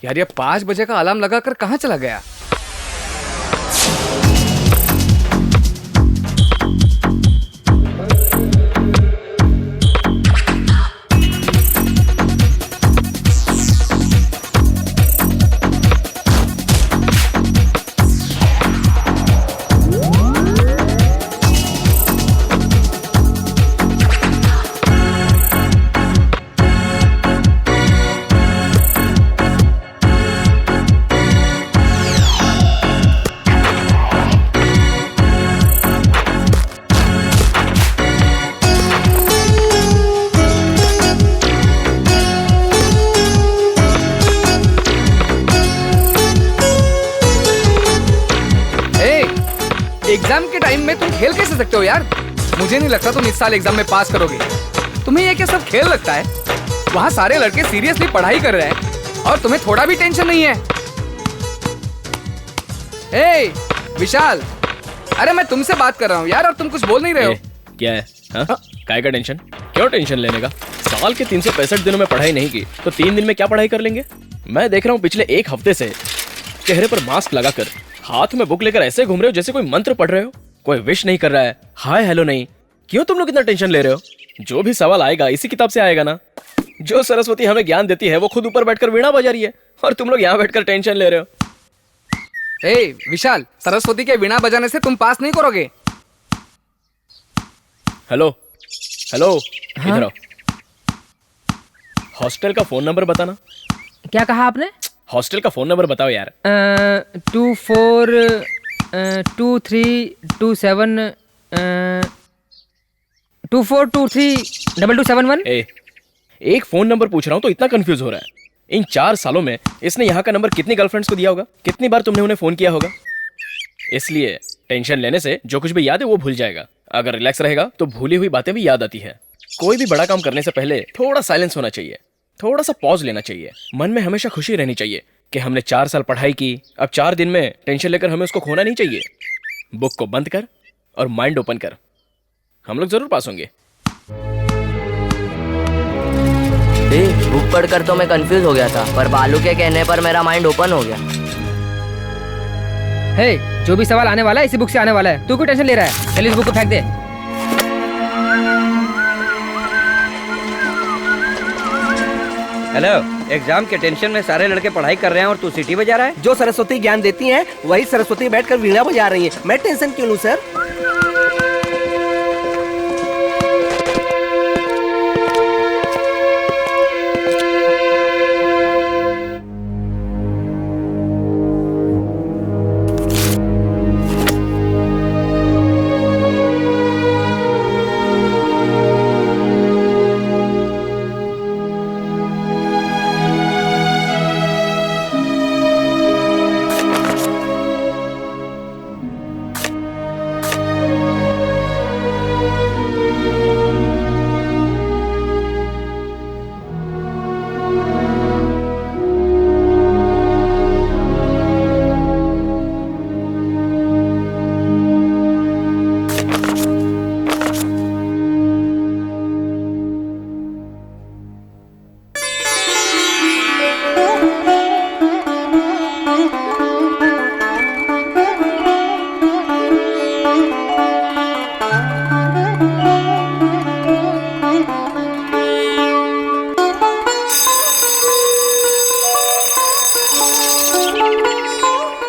यार ये 5 बजे का अलार्म लगाकर कहाँ चला गया? एग्जाम के टाइम में तुम खेल कैसे सकते हो यार? मुझे नहीं लगता तुम इस साल एग्जाम में पास करोगे। तुम्हें ये क्या सब खेल लगता है? वहाँ सारे लड़के सीरियसली पढ़ाई कर रहे हैं और तुम्हें थोड़ा भी टेंशन नहीं है। ए विशाल, अरे मैं तुमसे बात कर रहा हूँ यार और तुम कुछ बोल नहीं रहे हो। क्या है? काय का टेंशन? क्यों टेंशन लेने का? साल के 365 दिनों में पढ़ाई नहीं की तो 3 दिन में क्या पढ़ाई कर लेंगे? मैं देख रहा हूँ पिछले 1 हफ्ते से चेहरे पर मास्क लगाकर हाथ में बुक लेकर ऐसे घूम रहे हो जैसे कोई मंत्र पढ़ रहे हो। कोई विश नहीं कर रहा है, हाय हेलो नहीं। क्यों तुम लोग इतना टेंशन ले रहे हो? जो भी सवाल आएगा इसी किताब से आएगा ना। जो सरस्वती हमें ज्ञान देती है वो खुद ऊपर बैठकर वीणा बजा रही है और तुम लोग यहाँ बैठकर टेंशन ले रहे हो। ए विशाल, सरस्वती के वीणा बजाने से तुम पास नहीं करोगे। हेलो हेलो, इधर आओ। हॉस्टल का फोन नंबर बताना। क्या कहा आपने? हॉस्टल का फोन नंबर बताओ यार। 242327 24232271। एक फोन नंबर पूछ रहा हूँ तो इतना कंफ्यूज हो रहा है। इन 4 सालों में इसने यहाँ का नंबर कितनी गर्लफ्रेंड्स को दिया होगा? कितनी बार तुमने उन्हें फोन किया होगा? इसलिए टेंशन लेने से जो कुछ भी याद है वो भूल जाएगा। अगर रिलैक्स रहेगा तो भूली हुई बातें भी याद आती है। कोई भी बड़ा काम करने से पहले थोड़ा साइलेंस होना चाहिए, थोड़ा सा पॉज लेना चाहिए। मन में हमेशा खुशी रहनी चाहिए कि हमने 4 साल पढ़ाई की, अब 4 दिन में टेंशन लेकर हमें उसको खोना नहीं चाहिए। बुक को बंद कर और माइंड ओपन कर, हम लोग जरूर पास होंगे। बुक पढ़कर तो मैं कंफ्यूज हो गया था, पर बालू के कहने पर मेरा माइंड ओपन हो गया। हे, जो भी सवाल आने वाला है इसी बुक से आने वाला है। तू क्यों टेंशन ले रहा है? चल इस बुक को फेंक दे। हेलो, एग्जाम के टेंशन में सारे लड़के पढ़ाई कर रहे हैं और तू सीटी बजा रहा है। जो सरस्वती ज्ञान देती हैं वही सरस्वती बैठकर वीणा बजा रही हैं। मैं टेंशन क्यों लूं सर?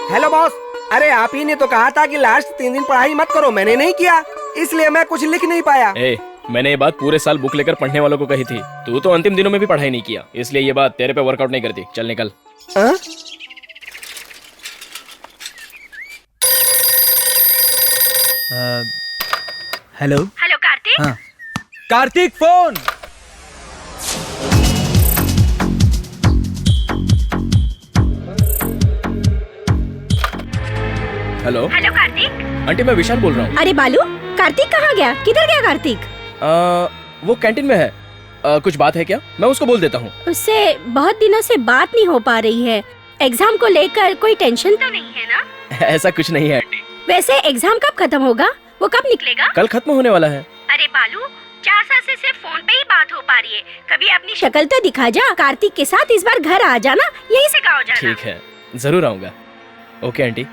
हेलो बॉस, अरे आप ही ने तो कहा था कि लास्ट 3 दिन पढ़ाई मत करो। मैंने नहीं किया, इसलिए मैं कुछ लिख नहीं पाया। मैंने ये बात पूरे साल बुक लेकर पढ़ने वालों को कही थी। तू तो अंतिम दिनों में भी पढ़ाई नहीं किया, इसलिए ये बात तेरे पे वर्कआउट नहीं करती। चल निकल। Hello hello Karthik. हाँ Karthik phone. Hello hello Karthik. Aunty, मैं विशाल बोल रहा हूँ। अरे बालू, कार्तिक कहाँ गया? किधर गया कार्तिक? वो कैंटीन में है। कुछ बात है क्या? मैं उसको बोल देता हूँ। उससे बहुत दिनों से बात नहीं हो पा रही है। एग्जाम को लेकर कोई टेंशन तो नहीं है ना? ऐसा कुछ नहीं है आंटी। वैसे एग्जाम कब खत्म होगा? वो कब निकलेगा? कल खत्म होने वाला है। अरे बालू, 4 मौसा से सिर्फ फोन पे ही बात हो पा रही है। कभी अपनी शक्ल तो दिखा जा। कार्तिक के साथ इस बार घर आ जाना, यहीं से गाँव जाना। ठीक है, जरूर आऊंगा। Okay aunty.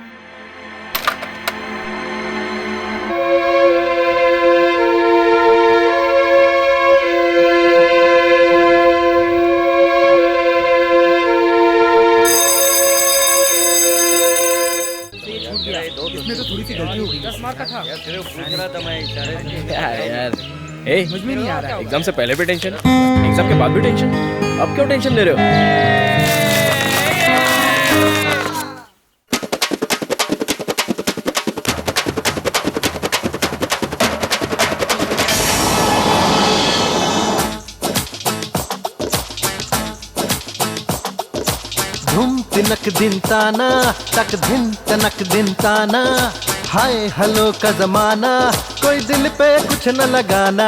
यार ए, मुझ में नहीं आ रहा है। एग्जाम से पहले भी टेंशन, एग्जाम के बाद भी टेंशन, अब क्यों टेंशन ले रहे हो? धुम तिनक दिन ताना तक दिन तनक दिन ताना, हाय हलो का जमाना कोई दिल पे कुछ न लगाना।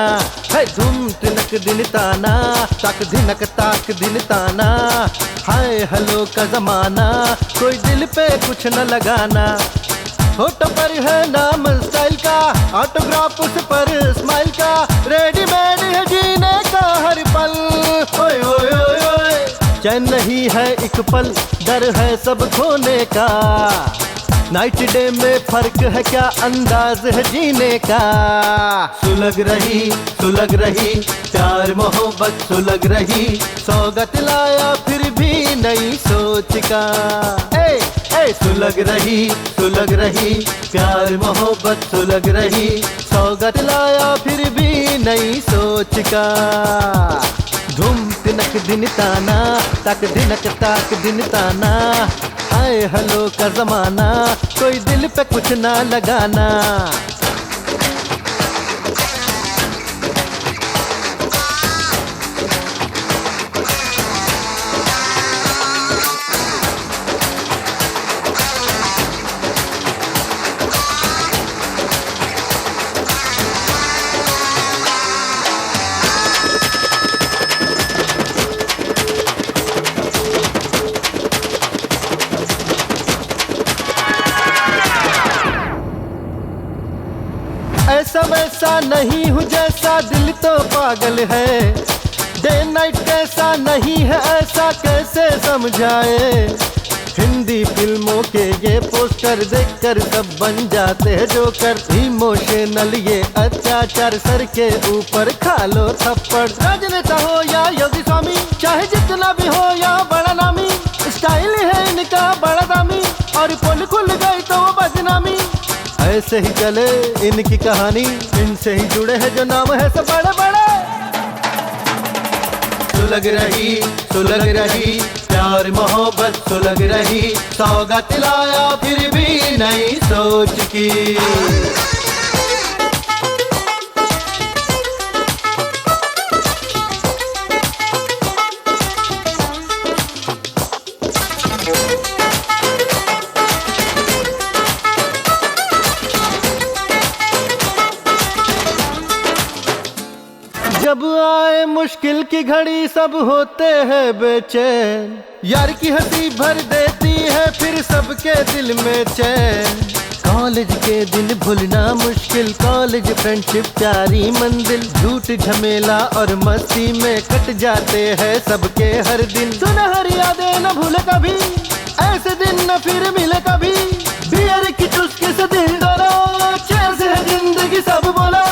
है धुम तिनक दिन ताना तक दिनक ताक दिन ताना, हाय हलो का जमाना कोई दिल पे कुछ न लगाना। होठों पर है नाम स्टाइल का, ऑटोग्राफ उस पर स्माइल का, रेडीमेड है जीने का हर पल। ओए ओए ओए ओए, चैन नहीं है एक पल, डर है सब खोने का। नाइट डे में फर्क है क्या, अंदाज है जीने का। सुलग रही प्यार मोहब्बत सुलग रही, सौगत लाया फिर भी नई सोच का। ए सुलग रही प्यार मोहब्बत सुलग रही, सौगत लाया फिर भी नई सोच का। धुम तिनक दिन ताना तक दिनक ताक दिन ताना, हाय हलो का जमाना कोई दिल पे कुछ ना लगाना। ऐसा वैसा नहीं हूँ जैसा दिल तो पागल है, डे नाइट कैसा नहीं है ऐसा कैसे समझाए। हिंदी फिल्मों के ये पोस्टर देखकर सब बन जाते हैं जोकर, इमोशनल ये अत्याचार सर के ऊपर खा लो थप्पड़। राजनेता हो या योगी स्वामी, चाहे जितना भी हो या बड़ा नामी, स्टाइल है इनका बड़ा दामी, और पुल खुल गई तो वो बदनामी। ऐसे ही चले इनकी कहानी, इनसे ही जुड़े हैं जो नाम है सब बड़े बड़े। सुलग रही प्यार मोहब्बत सुलग रही, सौगात लाया फिर भी नई सोच की। जब आए मुश्किल की घड़ी सब होते हैं बेचैन, यार की हंसी भर देती है फिर सबके दिल में चैन। कॉलेज के दिन भूलना मुश्किल, कॉलेज फ्रेंडशिप प्यारी मंजिल, झूठ झमेला और मस्ती में कट जाते हैं सबके हर दिन। सुनहरी यादें न भूले कभी, ऐसे दिन न फिर मिले कभी, बियर की चुस्की से दिल डोला, चैन से है जिंदगी सब बोला।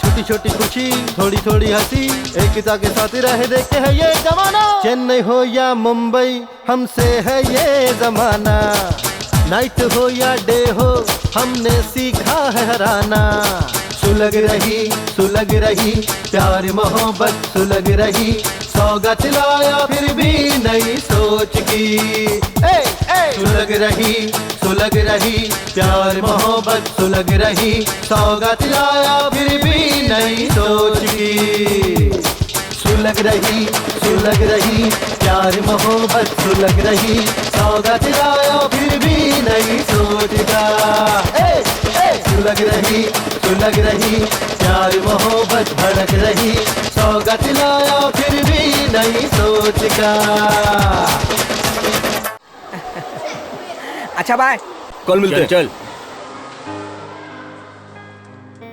छोटी छोटी खुशी थोड़ी थोड़ी हंसी, एकता के साथ रह देखते हैं ये जमाना। चेन्नई हो या मुंबई हमसे है ये जमाना, नाइट हो या डे हो हमने सीखा है हराना। सुलग रही प्यार मोहब्बत सुलग रही, सौगात लाया फिर भी नई सोच की। सुलग रही प्यार मोहब्बत सुलग रही, सौगात लाया फिर भी नई सोच की। सुलग रही प्यार मोहब्बत सुलग रही, सौगात लाया फिर भी नई सोच का। सुलग रही प्यार मोहब्बत भड़क रही, सौगात लाया फिर भी नई सोच का। अच्छा बाय, कल मिलते हैं। चल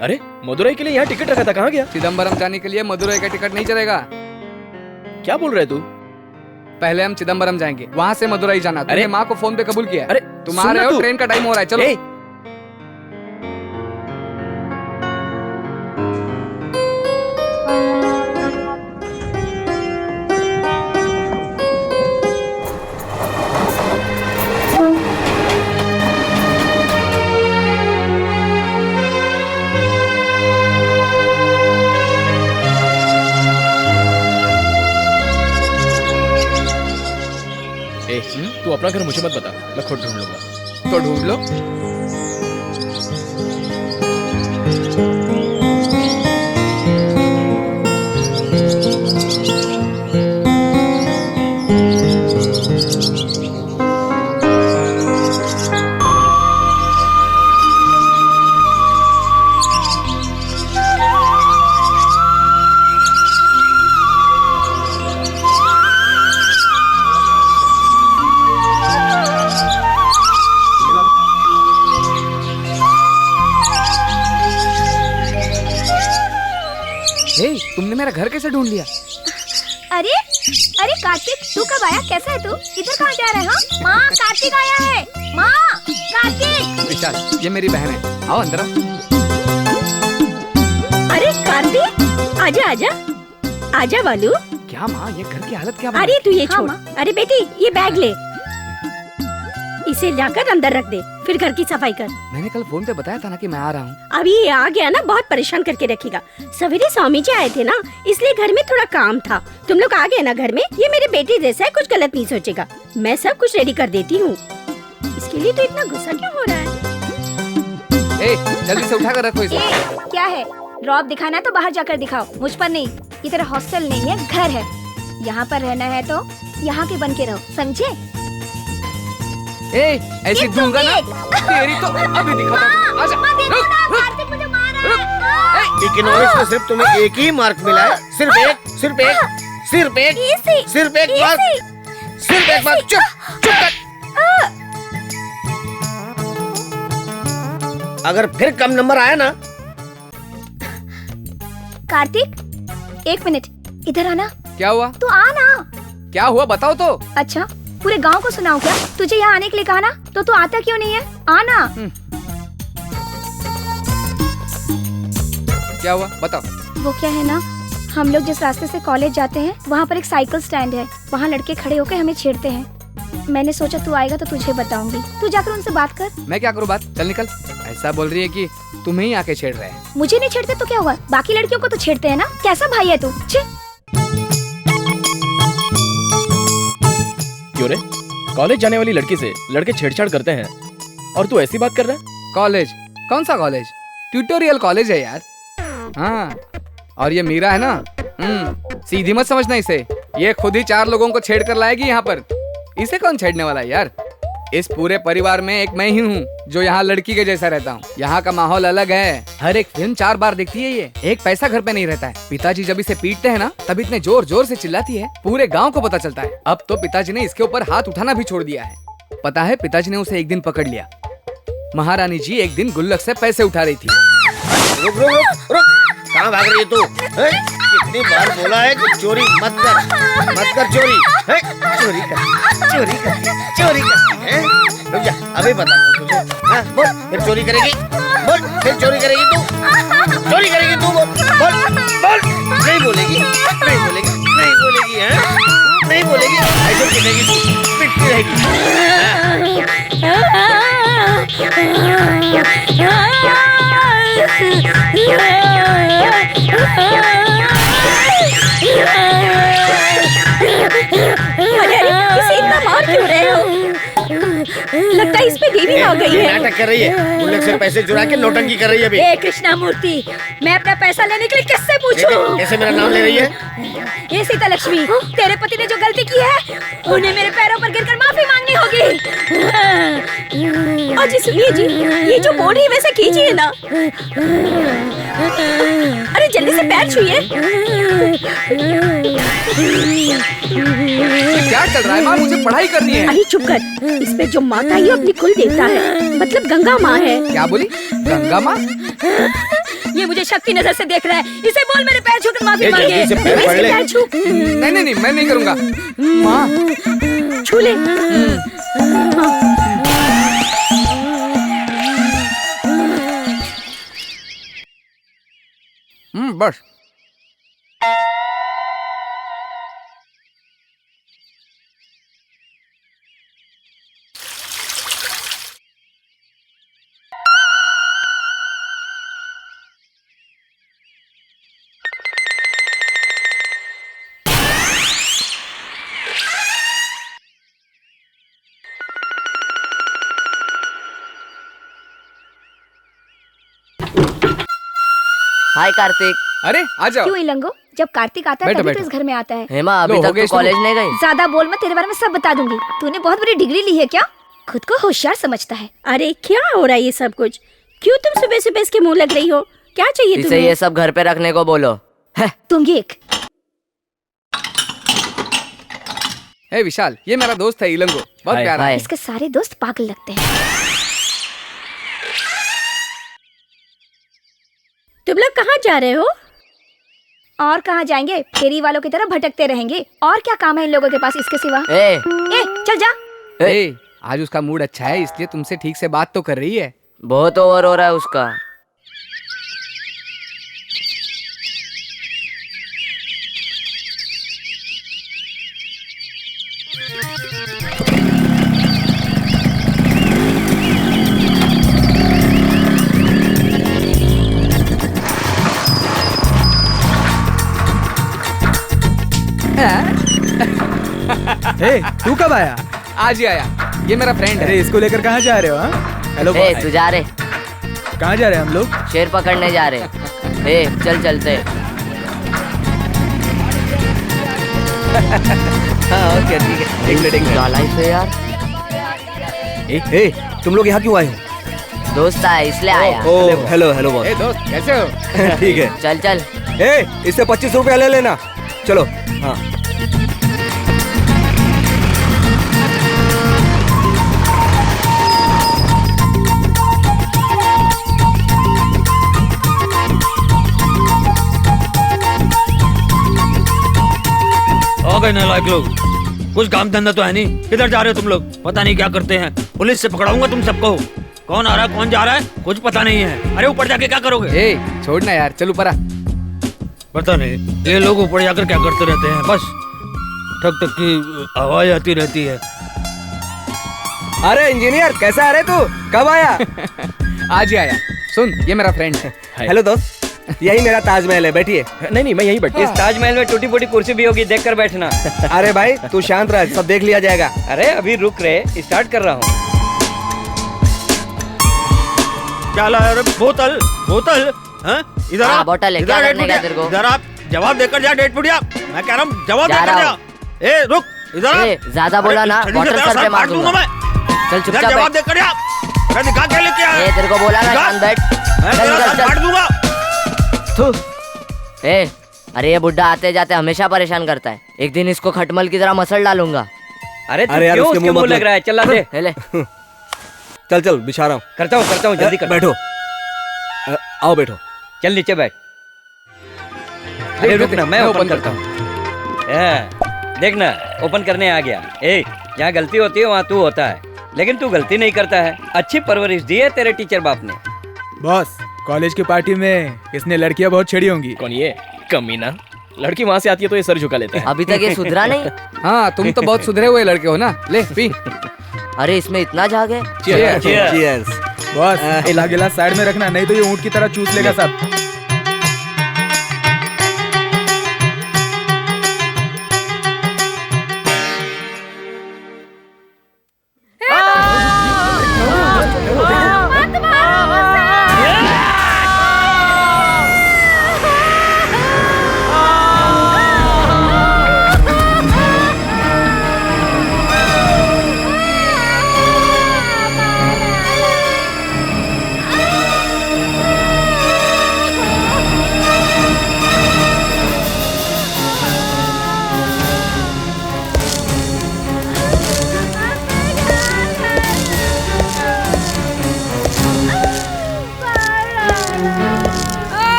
अरे मदुरई के लिए यहाँ टिकट रखा था, कहाँ गया? चिदम्बरम जाने के लिए मदुरई का टिकट नहीं चलेगा। क्या बोल रहे तू? पहले हम चिदम्बरम जाएंगे, वहाँ से मदुरई जाना। तुमने माँ को फोन पे कबूल किया। अरे तुम्हारे हो, ट्रेन का टाइम हो रहा है, चलो। तू अपना घर मुझे मत बता, मैं खुद ढूंढ लूंगा। तो ढूंढ लो। तुमने मेरा घर कैसे ढूंढ लिया? अरे अरे कार्तिक, तू कब आया? कैसा है तू? इधर कहाँ जा रहा है? हाँ माँ, कार्तिक आया है। माँ, कार्तिक। विशाल, ये मेरी बहन है, आओ अंदर आओ। अरे कार्तिक, आजा आजा आजा बालू। क्या माँ, ये घर की हालत क्या बना? अरे तू ये छोड़। अरे बेटी, ये बैग ले, इसे जाकर अंदर रख दे, फिर घर की सफाई कर। मैंने कल फोन पे बताया था ना कि मैं आ रहा हूँ। अभी ये आ गया ना, बहुत परेशान करके रखेगा। सवेरे स्वामी जी आए थे ना, इसलिए घर में थोड़ा काम था। तुम लोग आ गए ना घर में, ये मेरे बेटे जैसा है, कुछ गलत नहीं सोचेगा। मैं सब कुछ रेडी कर देती हूँ। इसके लिए तो इतना गुस्सा क्यों हो रहा है? जल्दी से उठा कर रखो इसे। क्या है, रौब दिखाना है तो बाहर जाकर दिखाओ, मुझ पर नहीं। ये तेरा हॉस्टल नहीं है, घर है। यहाँ पर रहना है तो यहाँ के बन के रहो, समझे? ऐसी दूंगा ना तेरी तो अभी दिखाता हूँ। आजा, इकोनॉमिक्स में सिर्फ तुम्हें एक ही मार्क मिला है, सिर्फ एक मार्क, सिर्फ एक मार्क। चुप कर। अगर फिर कम नंबर आया ना। कार्तिक, 1 मिनट, इधर आना। क्या हुआ? तू आना। क्या हुआ बताओ तो। अच्छा, पूरे गांव को सुनाऊं क्या? तुझे यहाँ आने के लिए कहा ना, तो तू आता क्यों नहीं है? आना। क्या हुआ बताओ। वो क्या है ना, हम लोग जिस रास्ते से कॉलेज जाते हैं, वहाँ पर एक साइकिल स्टैंड है। वहाँ लड़के खड़े होकर हमें छेड़ते हैं। मैंने सोचा तू आएगा तो तुझे बताऊंगी। तू जाकर उनसे बात कर। मैं क्या करूँ बात? चल निकल। ऐसा बोल रही है कि तुम्हें ही आके छेड़ रहे हैं। मुझे नहीं छेड़ते तो क्या हुआ? बाकी लड़कियों को तो छेड़ते हैं ना। कैसा भाई है तू? क्यों रे? कॉलेज जाने वाली लड़की से लड़के छेड़छाड़ करते हैं और तू ऐसी बात कर रहा है? कॉलेज? कौन सा कॉलेज? ट्यूटोरियल कॉलेज है यार। हाँ, और ये मीरा है ना, सीधी मत समझना इसे। ये खुद ही 4 लोगों को छेड़ कर लाएगी यहाँ पर। इसे कौन छेड़ने वाला है यार? इस पूरे परिवार में एक मैं ही हूँ जो यहाँ लड़की के जैसा रहता हूँ। यहाँ का माहौल अलग है। हर एक फिल्म 4 बार देखती है ये। एक पैसा घर पे नहीं रहता है। पिताजी जब इसे पीटते हैं ना, तब इतने जोर जोर से चिल्लाती है, पूरे गांव को पता चलता है। अब तो पिताजी ने इसके ऊपर हाथ उठाना भी छोड़ दिया है। पता है, पिताजी ने उसे एक दिन पकड़ लिया। महारानी जी एक दिन गुल्लक से पैसे उठा रही थी। रुक रुक रुक रुक, कहाँ भाग रही है तू? कितनी बार बोला है कि चोरी मत कर चोरी। चोरी करती है। रुक जा, अभी बताता हूँ तुझे। हाँ, बोल, फिर चोरी करेगी? बोल, फिर चोरी करेगी तू? बोल। नहीं बोलेगी, हैं? नहीं बोलेगी, ऐसे पिटेगी तू, पिटती रहेगी। इसे इतना मार क्यों रहे हो? लगता है इसमें देवी आ गई है। नाटक कर रही है, गुल्लक से पैसे चुरा के नौटंकी कर रही है अभी। ए कृष्णा मूर्ति, मैं अपना पैसा लेने के लिए किससे पूछूं? कैसे मेरा नाम ले रही है? ये सीता लक्ष्मी, तेरे पति ने जो गलती की है, उन्हें मेरे पैरों पर गिरकर माफी मांगनी होगी। और जी सुनिए जी, ये जो बोल रही है वैसे कीजिए ना। अरे जल्दी से पैर छुइए। क्या चल रहा है माँ? मुझे पढ़ाई करनी है। अरे चुप कर। इसमें जो माता है अपनी कुल देवता है, मतलब गंगा माँ है। क्या बोली? गंगा माँ? ये मुझे शक की नजर से देख रहा है। इसे बोल मेरे पैर छूकर माफी ए, मांगे। जल्दी से पैर पकड़ ले। इसके पैर छू। नहीं, मैं नहीं करूंगा। माँ, छू ले। बस। हाय कार्तिक। अरे आ जाओ। क्यों इलंगो, जब कार्तिक आता है बैठो, तभी तो बैठो। इस घर में आता है। हेमा अभी लो, हो तक गया तू शुरू। कॉलेज नहीं गई? ज्यादा बोल, मैं तेरे बारे में सब बता दूंगी। तूने बहुत बड़ी डिग्री ली है क्या? खुद को होशियार समझता है। अरे क्या हो रहा है ये सब कुछ? क्यों तुम सुबह सुबह इसके मुंह लग रही हो? क्या चाहिए इसे तुम्हें? ये सब घर पे रखने को बोलो। तुम ये एक हे विशाल, ये मेरा दोस्त है इलंगो, बहुत हाय, प्यारा है। हाय। इसके सारे दोस्त पागल लगते हैं। तुम लोग कहाँ जा रहे हो? और कहाँ जाएंगे, फेरी वालों की तरह भटकते रहेंगे। और क्या काम है इन लोगों के पास इसके सिवा? ए, ए, चल जा। ए, आज उसका मूड अच्छा है इसलिए तुमसे ठीक से बात तो कर रही है। बहुत ओवर हो रहा है उसका। ए, तू कब आया? आज ही आया, ये मेरा फ्रेंड अरे है। इसको लेकर कहाँ जा रहे हो? हाँ, हेलो ए, बॉय। तू जा रहे? कहाँ जा रहे हैं हम लोग? शेर पकड़ने जा रहे। ए, चल चलते। हाँ ओके ठीक है। एक मिनट क्या लाइफ है यार। ए, तुम लोग यहाँ क्यों आए हो? दोस्त आया इसलिए आया। ओ हेलो हेलो बॉस। ए दोस्त, कैसे हो? ठीक है। चल चल। ए, इससे 25 रुपया ले लेना। चलो। हाँ हो गए नालायक लोग, कुछ काम धंधा तो है नहीं। किधर जा रहे हो तुम लोग? पता नहीं क्या करते हैं। पुलिस से पकड़ाऊंगा तुम सबको। कौन आ रहा है कौन जा रहा है कुछ पता नहीं है। अरे ऊपर जाके क्या करोगे? ए, छोड़ना यार, चल ऊपर आ। पता नहीं ये लोग ऊपर जाकर क्या करते रहते हैं। बस ठक ठक की आवाज आती रहती है। अरे इंजीनियर, कैसा आ रहे तू? कब आया? आज ही आया। सुन, ये मेरा फ्रेंड है। हेलो दोस्त, यही मेरा ताजमहल है, बैठिए। नहीं, मैं यहीं बैठा। इस ताजमहल में टूटी फूटी कुर्सी भी होगी, देख कर बैठना। अरे भाई तू शांत रह, सब देख लिया जाएगा। अरे अभी रुक रहे, स्टार्ट कर रहा हूँ। क्या लाया रे? बोतल बोतल? हाँ? इधर हाँ, आ, बोतल है। इधर क्या आ, करने डेढ़ का तेरे को? फुटिया। इधर आप जवाब देकर जा डेढ़ फुटिया। मैं कह रहा हूँ जवाब जा देकर रहा जा। हूँ। ए रुक, इधर आ। ए, ज्यादा बोला ना, अरे, छड़ी से बॉटल तेरा सर पे सर मार फाड़ दूंगा दूंगा। मैं। चल इधर चुपचाप जवाब बैठ। देकर जा। मैं दिखा क्या लेके आया? ए, तेरे को बोला ना, जा। शांत बैठ। मैं चल, तेरा चल, सर चल। फाड़ दूंगा। थू। ए, अरे ये बुड्ढा आते जाते हमेशा परेशान करता है। एक दिन इसको खटमल की तरह मसल डालूंगा। अरे यार, क्यों उसके उसके मुंह मुंह लग रहा है, चला दे। ले। चल चल बिछा रहा हूँ। करता हूँ जल्दी कर। बैठो। आओ बैठो। चल नीचे बैठ। अरे रुक ना, मैं ओपन करता हूँ। देखना, ओपन करने आ गया। ए, जहाँ गलती होती है वहाँ तू होता है, लेकिन तू गलती नहीं करता है। अच्छी परवरिश दी है तेरे टीचर बाप ने। बॉस, कॉलेज की पार्टी में इसने लड़कियां बहुत छेड़ी होंगी। कौन ये कमीना? लड़की वहां से आती है तो ये सर झुका लेता है। अभी तक ये सुधरा नहीं। हाँ, तुम तो बहुत सुधरे हुए लड़के हो ना। ले पी। अरे इसमें इतना झाग है। Cheers। बॉस, ये गिलास साइड में रखना, नहीं तो ये ऊँट की तरह चूस लेगा सब।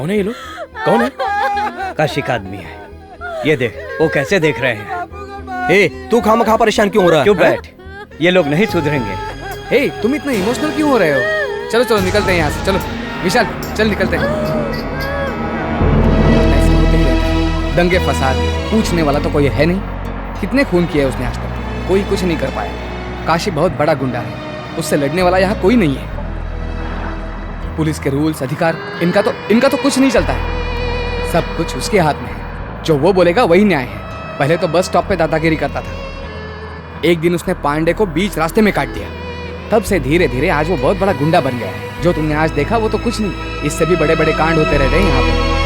कौन है ये लोग? कौन है? काशिक आदमी है। ये देख, वो कैसे देख रहे हैं। ए, तू खामखा परेशान क्यों हो रहा है? चुप बैठ, ये लोग नहीं सुधरेंगे। हे, तुम इतना इमोशनल क्यों हो रहे हो? चलो चलो निकलते हैं यहाँ से, चलो विशाल चल निकलते हैं। ऐसे होते ही रहता है। दंगे फसाद पूछने वाला तो कोई है नहीं। कितने खून किए उसने आज तक, कोई कुछ नहीं कर पाया। काशी बहुत बड़ा गुंडा है, उससे लड़ने वाला यहाँ कोई नहीं है। पुलिस के रूल्स अधिकार इनका तो कुछ नहीं चलता है। सब कुछ उसके हाथ में है, जो वो बोलेगा वही न्याय है। पहले तो बस स्टॉप पे दादागिरी करता था, एक दिन उसने पांडे को बीच रास्ते में काट दिया। तब से धीरे धीरे आज वो बहुत बड़ा गुंडा बन गया है। जो तुमने आज देखा वो तो कुछ नहीं, इससे भी बड़े बड़े कांड होते रहते हैं यहाँ पर।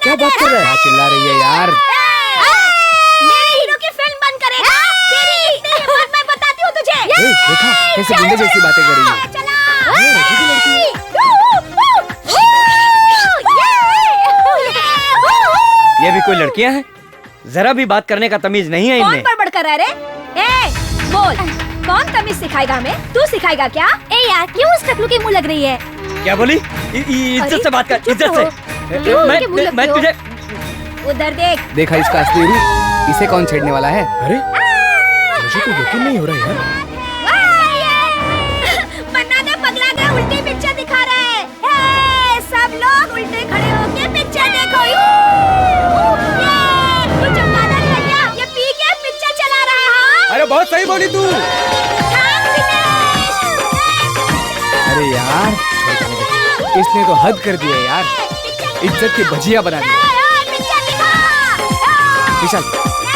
क्या बात कर रहा है? चिल्ला रही है यार। मेरे हीरो की फिल्म बंद करेगा? तेरी इतनी हिम्मत मैं बताती हूँ तुझे। देखा कैसे गुंडे जैसी बातें कर रही है। ये भी कोई लड़कियां हैं? जरा भी बात करने का तमीज नहीं है इनमें। कौन बड़बड़ कर रहा है रे? बोल, कौन तमीज सिखाएगा हमें? तू सिखाएगा क्या? यार क्यों उस टकलू की मुंह लग रही है? क्या बोली? इज्जत से बात कर, इज्जत से। मैं तुझे उधर देख। देखा इसका असली रूप, इसे कौन छेड़ने वाला है? अरे मुझे तो यकीन नहीं हो रहा यार। मन्ना ने पगला गया, उल्टी पिक्चर दिखा रहा है। सब लोग उल्टे खड़े होके पिक्चर देखो। तू चमगादड़ है क्या? ये पी के पिक्चर चला रहा है। अरे बहुत सही बोली तू। अरे यार इसने तो हद कर दिया यार, इज्जत की भजिया बना दी। विशाल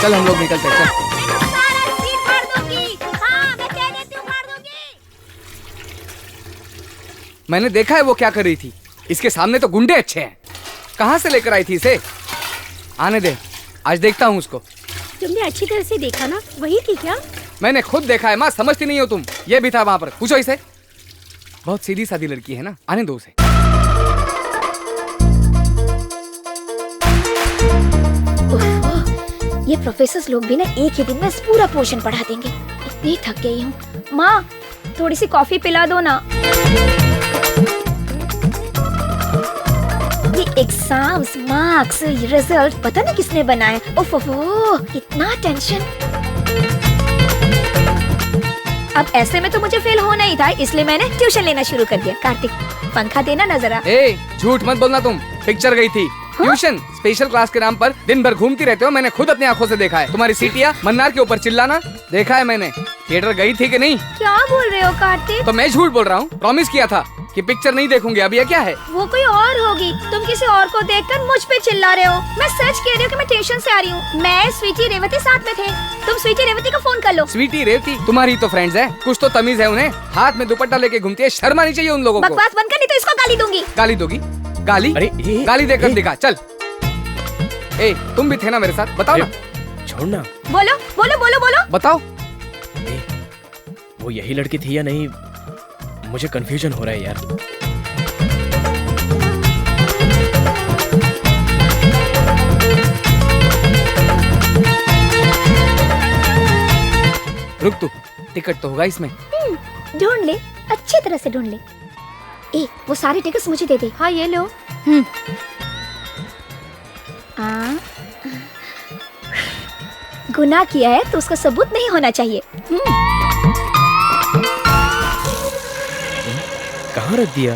चल हम लोग निकलते हैं, चल। मैंने देखा है वो क्या कर रही थी। इसके सामने तो गुंडे अच्छे हैं, कहाँ से लेकर आई थी इसे? आने दे, आज देखता हूँ उसको। तुमने अच्छी तरह से देखा ना, वही थी क्या? मैंने खुद देखा है माँ, समझती नहीं हो तुम। ये भी था वहाँ पर, पूछो इसे। बहुत सीधी सादी लड़की है ना, आने दो उसे। ये प्रोफेसर लोग भी ना एक ही दिन में पूरा पोर्शन पढ़ा देंगे। इतनी थक गई हूँ। माँ थोड़ी सी कॉफी पिला दो ना। ये एग्जाम्स, मार्क्स, रिजल्ट पता नहीं किसने बनाए। ओफ इतना टेंशन। अब ऐसे में तो मुझे फेल होना ही था, इसलिए मैंने ट्यूशन लेना शुरू कर दिया। कार्तिक पंखा देना ना जरा। झूठ मत बोलना, तुम पिक्चर गई थी। ट्यूशन स्पेशल क्लास के नाम पर दिन भर घूमती रहते हो। मैंने खुद अपनी आंखों से देखा है। तुम्हारी सीटियाँ मन्नार के ऊपर चिल्लाना देखा है मैंने। थिएटर गई थी कि नहीं? क्या बोल रहे हो कार्तिक? तो मैं झूठ बोल रहा हूँ? प्रॉमिस किया था कि पिक्चर नहीं देखूंगी। अब ये क्या है? वो कोई और होगी। तुम किसी और को देखकर मुझ पे चिल्ला रहे हो। मैं सच कह रही हूँ कि मैं ट्यूशन से आ रही हूँ। मैं स्वीटी रेवती साथ में थे। तुम स्वीटी रेवती को फोन कर लो। स्वीटी रेवती तुम्हारी तो फ्रेंड्स है, कुछ तो तमीज है उन्हें। हाथ में दुपट्टा लेके घूमती है, शर्म आनी चाहिए उन लोगों को। बकवास बंद कर, नहीं तो इसको गाली दूंगी। गाली दोगी? गाली? अरे गाली देकर दिखा, चल। तुम भी थे ना मेरे साथ, बताओ ना। छोड़ना। बोलो बोलो बोलो बोलो। बताओ। वो यही लड़की थी या नहीं, मुझे कंफ्यूजन हो रहा है यार। रुक तू, टिकट तो होगा इसमें। ढूंढ ले, अच्छी तरह से ढूंढ ले। वो सारे टिकट्स मुझे दे दे। हाँ ये लो। गुनाह किया है तो उसका सबूत नहीं होना चाहिए। कहाँ रख दिया?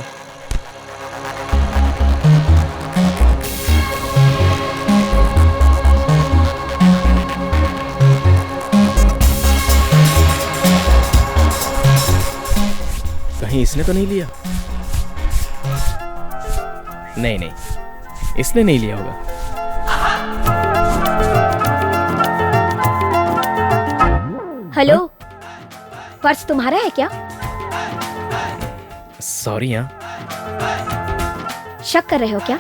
कहीं इसने तो नहीं लिया? नहीं नहीं, इसने नहीं लिया होगा। हेलो, पर्स तुम्हारा है क्या? सॉरी। हाँ, शक कर रहे हो क्या?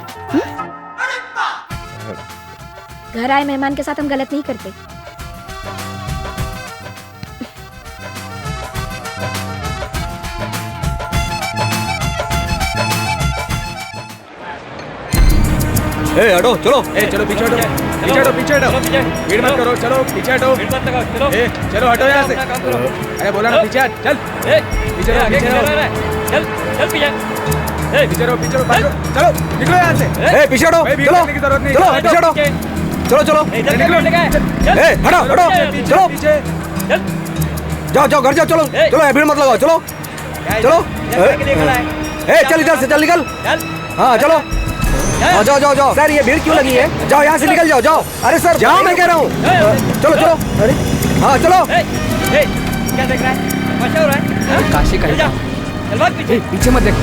घर आए मेहमान के साथ हम गलत नहीं करते। हटो, चलो। चलो पीछे हटो, पीछे हटो। भीड़ मत करो, चलो पीछे हटो। चलो हटो यहाँ से। अरे बोला ना पीछे हट, चल। पीछे रहो, पीछे रहो। पीछे रहो, पीछे रहो, चलो निकलो यहाँ से। पीछे हटो, चलो। की जरूरत नहीं। चलो पीछे हटो, चलो। निकलो, हटो, चलो। पीछे जाओ घर जाओ, चलो। भीड़ मत लगाओ, चलो। चल इधर से, चल निकल। हाँ चलो। जाओ। सर ये भीड़ क्यों लगी है? जाओ यहाँ से, निकल जाओ। अरे सर जाओ, मैं कह रहा हूँ। चलो। अरे हाँ चलो। क्या देख रहा है? क्या हो रहा है? काशी का पीछे मत देखो,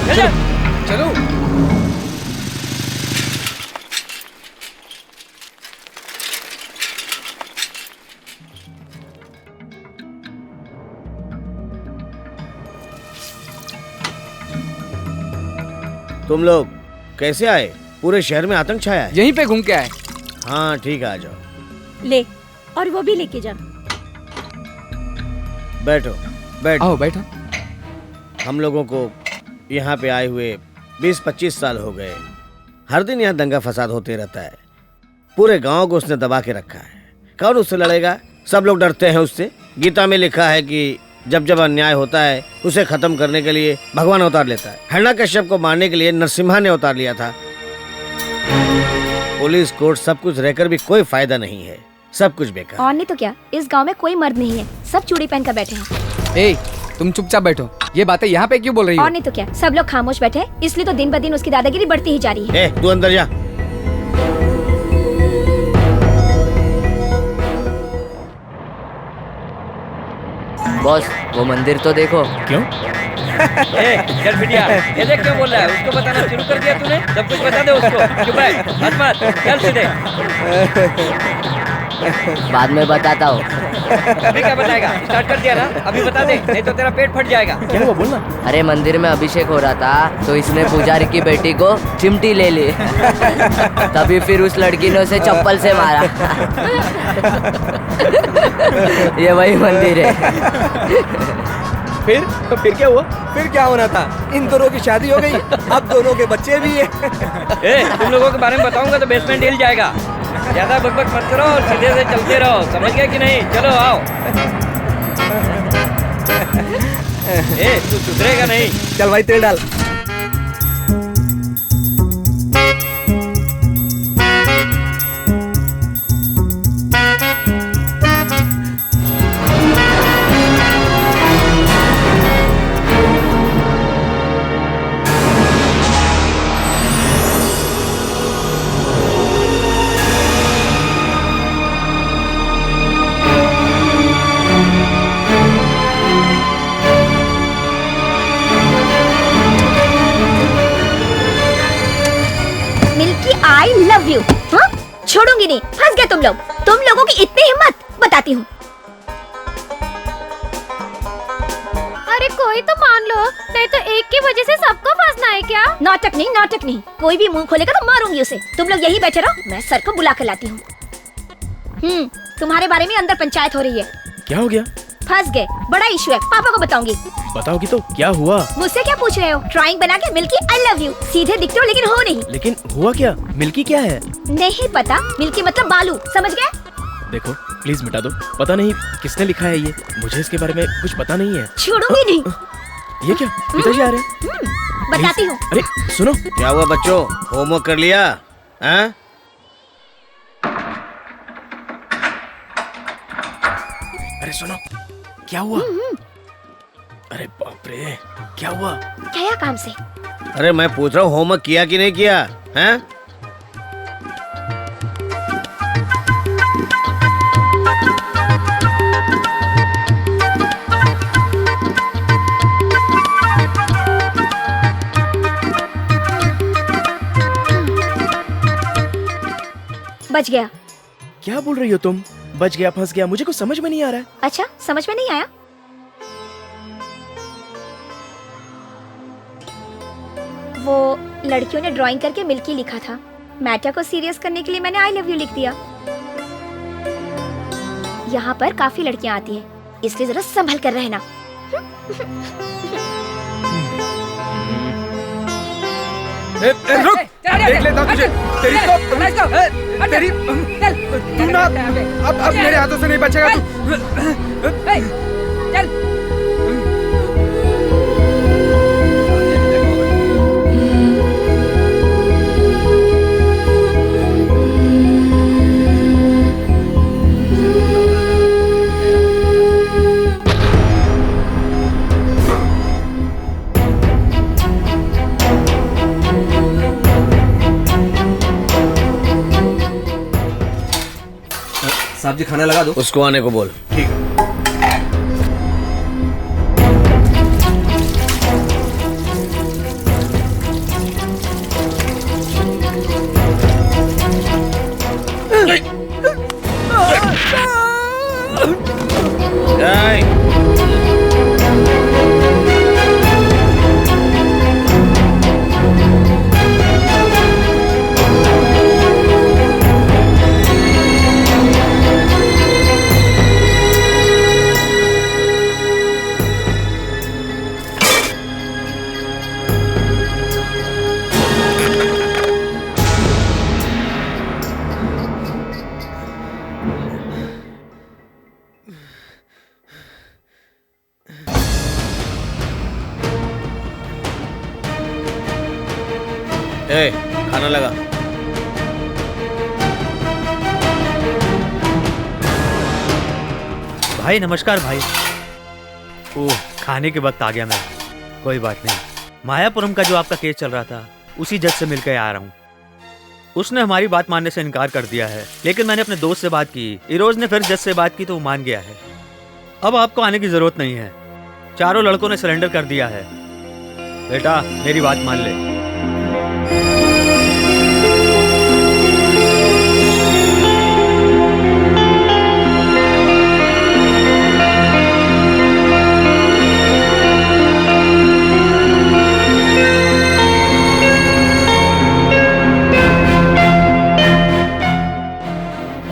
चलो। तुम लोग कैसे आए? पूरे शहर में आतंक छाया है। यहीं पे घूम के आए। हाँ ठीक है, आ जाओ। ले, और वो भी लेके जा। बैठो। आओ बैठो। हम लोगों को यहाँ पे आए हुए 20-25 साल हो गए। हर दिन यहाँ दंगा फसाद होते रहता है। पूरे गांव को उसने दबा के रखा है। कौन उससे लड़ेगा? सब लोग डरते हैं उससे। गीता में लिखा है कि जब जब अन्याय होता है उसे खत्म करने के लिए भगवान अवतार लेता है। हिरण्यकश्यप को मारने के लिए नरसिम्हा ने अवतार लिया था। पुलिस कोर्ट सब कुछ रहकर भी कोई फायदा नहीं है, सब कुछ बेकार। और नहीं तो क्या, इस गांव में कोई मर्द नहीं है, सब चूड़ी पहन कर बैठे हैं। तुम चुपचाप बैठो। ये बातें यहाँ पे क्यों बोल रही हो? और नहीं तो क्या, सब लोग खामोश बैठे हैं, इसलिए तो दिन ब दिन उसकी दादागिरी बढ़ती ही जा रही है। तू अंदर जा। बॉस वो मंदिर तो देखो। क्यों? चल बिटिया, ये देख क्यों बोल रहा है? उसको बताना शुरू कर दिया तूने? सब कुछ बता दे उसको। चुप रह, मत चल सीधे। बाद में बताता हूँ। अभी क्या बताएगा? स्टार्ट कर दिया ना, अभी बता दे, नहीं तो तेरा पेट फट जाएगा। क्या हुआ, बोलना। अरे मंदिर में अभिषेक हो रहा था तो इसने पुजारी की बेटी को चिमटी ले ली। तभी फिर उस लड़की ने उसे चप्पल से मारा। ये वही मंदिर है। फिर क्या हुआ? फिर क्या होना था? इन दोनों की शादी हो गई, अब दोनों के बच्चे भी हैं। तुम लोगों के बारे में बताऊंगा तो बेसमेंट हिल जाएगा। ज्यादा बकबक मत करो और सीधे से चलते रहो, समझ गए कि नहीं? चलो आओ। तू सुधरेगा नहीं। चल भाई तेल डाल। I love you. हाँ, छोड़ूंगी नहीं। फंस गए तुम लोग। तुम लोगों की इतनी हिम्मत, बताती हूँ। अरे कोई तो मान लो, नहीं तो एक की वजह से सबको फंसना है क्या? नाटक नहीं। कोई भी मुंह खोलेगा तो मारूंगी उसे। तुम लोग यही बैठे रहो, मैं सर को बुला कर लाती हूँ। तुम्हारे बारे में अंदर पंचायत हो रही है। क्या हो गया? फंस गए, बड़ा इशू है, पापा को बताऊंगी। बताओगी तो क्या हुआ? मुझसे क्या पूछ रहे हो? ड्राइंग बना के मिल्की आई लव यू। सीधे दिखते हो लेकिन हो नहीं। लेकिन हुआ क्या? मिल्की क्या है? नहीं पता। मिल्की मतलब बालू, समझ गए? देखो प्लीज मिटा दो। पता नहीं किसने लिखा है ये, मुझे इसके बारे में कुछ पता नहीं है। छोड़ूंगी नहीं। ये क्या, पिताजी आ रहे हैं? बताती हूँ। अरे सुनो। क्या हुआ बच्चों, होमवर्क कर लिया? हाँ? अरे सुनो, क्या हुआ? अरे बाप रे, क्या हुआ? क्या काम से? अरे मैं पूछ रहा हूँ होमवर्क किया कि नहीं किया हैं? बच गया। क्या बोल रही हो तुम? बच गया, फंस गया, मुझे कुछ समझ में नहीं आ रहा है। अच्छा, समझ में नहीं आया? वो लड़कियों ने ड्राइंग करके मिल्की लिखा था। मैटर को सीरियस करने के लिए मैंने आई लव यू लिख दिया। यहाँ पर काफी लड़कियाँ आती हैं, इसलिए जरा संभल कर रहना। रुक, देख लेता हूँ तुझे। तेरी तू ना अब मेरे हाथों से नहीं बचेगा तू। चल। साहब जी खाना लगा दो। उसको आने को बोल। ठीक। खाना लगा। भाई नमस्कार भाई। ओह, खाने के वक्त आ गया मैं। कोई बात नहीं। मायापुरम का जो आपका केस चल रहा था, उसी जज से मिलकर आ रहा हूँ। उसने हमारी बात मानने से इनकार कर दिया है, लेकिन मैंने अपने दोस्त से बात की, इरोज ने फिर जज से बात की तो वो मान गया है। अब आपको आने की जरूरत नहीं है। चारों लड़कों ने सरेंडर कर दिया है। बेटा मेरी बात मान ले।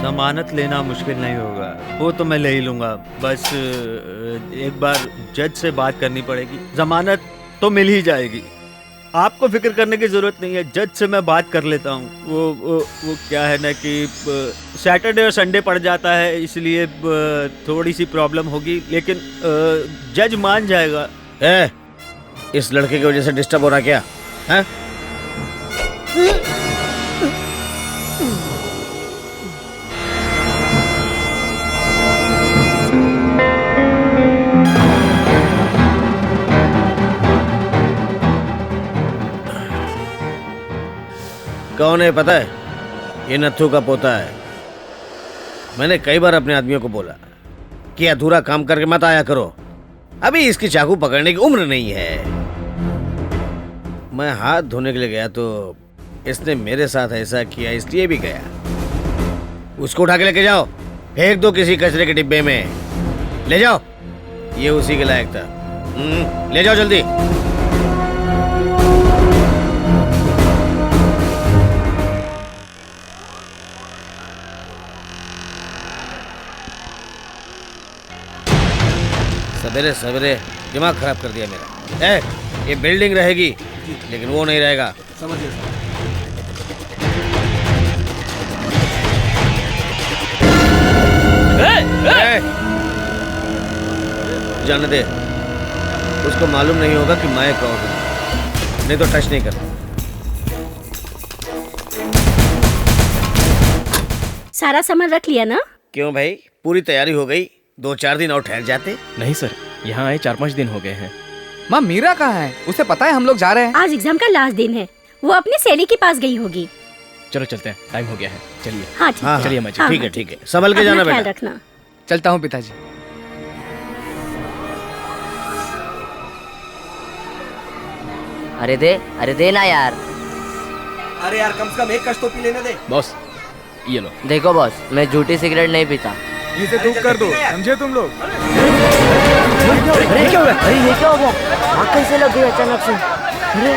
जमानत लेना मुश्किल नहीं होगा, वो तो मैं ले ही लूंगा। बस एक बार जज से बात करनी पड़ेगी, जमानत तो मिल ही जाएगी। आपको फिक्र करने की जरूरत नहीं है, जज से मैं बात कर लेता हूँ। वो क्या है ना कि सैटरडे और संडे पड़ जाता है, इसलिए थोड़ी सी प्रॉब्लम होगी, लेकिन जज मान जाएगा। इस लड़के की वजह से डिस्टर्ब हो रहा क्या है? कौन है पता है? ये नत्थू का पोता है। मैंने कई बार अपने आदमियों को बोला कि अधूरा काम करके मत आया करो, अभी इसकी चाकू पकड़ने की उम्र नहीं है। मैं हाथ धोने के लिए गया तो इसने मेरे साथ ऐसा किया, इसलिए भी गया। उसको उठा के लेके जाओ, फेंक दो किसी कचरे के डिब्बे में, ले जाओ। ये उसी के लायक था। ले जाओ जल्दी। सवेरे सवेरे दिमाग खराब कर दिया मेरा। ये बिल्डिंग रहेगी लेकिन वो नहीं रहेगा। समझिए जाने दे, उसको मालूम नहीं होगा कि मैं कौन हूं, नहीं तो टच नहीं करता। सारा सामान रख लिया ना? क्यों भाई, पूरी तैयारी हो गई? 2-4 दिन और ठहर जाते। नहीं सर, यहाँ आए 4-5 दिन हो गए हैं। माँ मीरा कहाँ है? उसे पता है हम लोग जा रहे हैं? आज एग्जाम का लास्ट दिन है, वो अपनी सहेली के पास गई होगी। चलो चलते हैं, टाइम हो गया है, चलिए। हाँ ठीक है। चलिए अम्मा जी। हाँ, ठीक हाँ, है ठीक है, संभल के जाना अपना ख्याल बेटा। रखना। चलता हूँ पिताजी। अरे दे ना यार। अरे यार कम से कम एक कश तो पी लेने दे। बॉस ये लो। देखो बॉस, मैं झूठी सिगरेट नहीं पीता। इसे धूप कर दो, समझे तुम लोग? अरे क्या हुआ? अरे ये क्या हो गया? आग कैसे लग गई अचानक से? अरे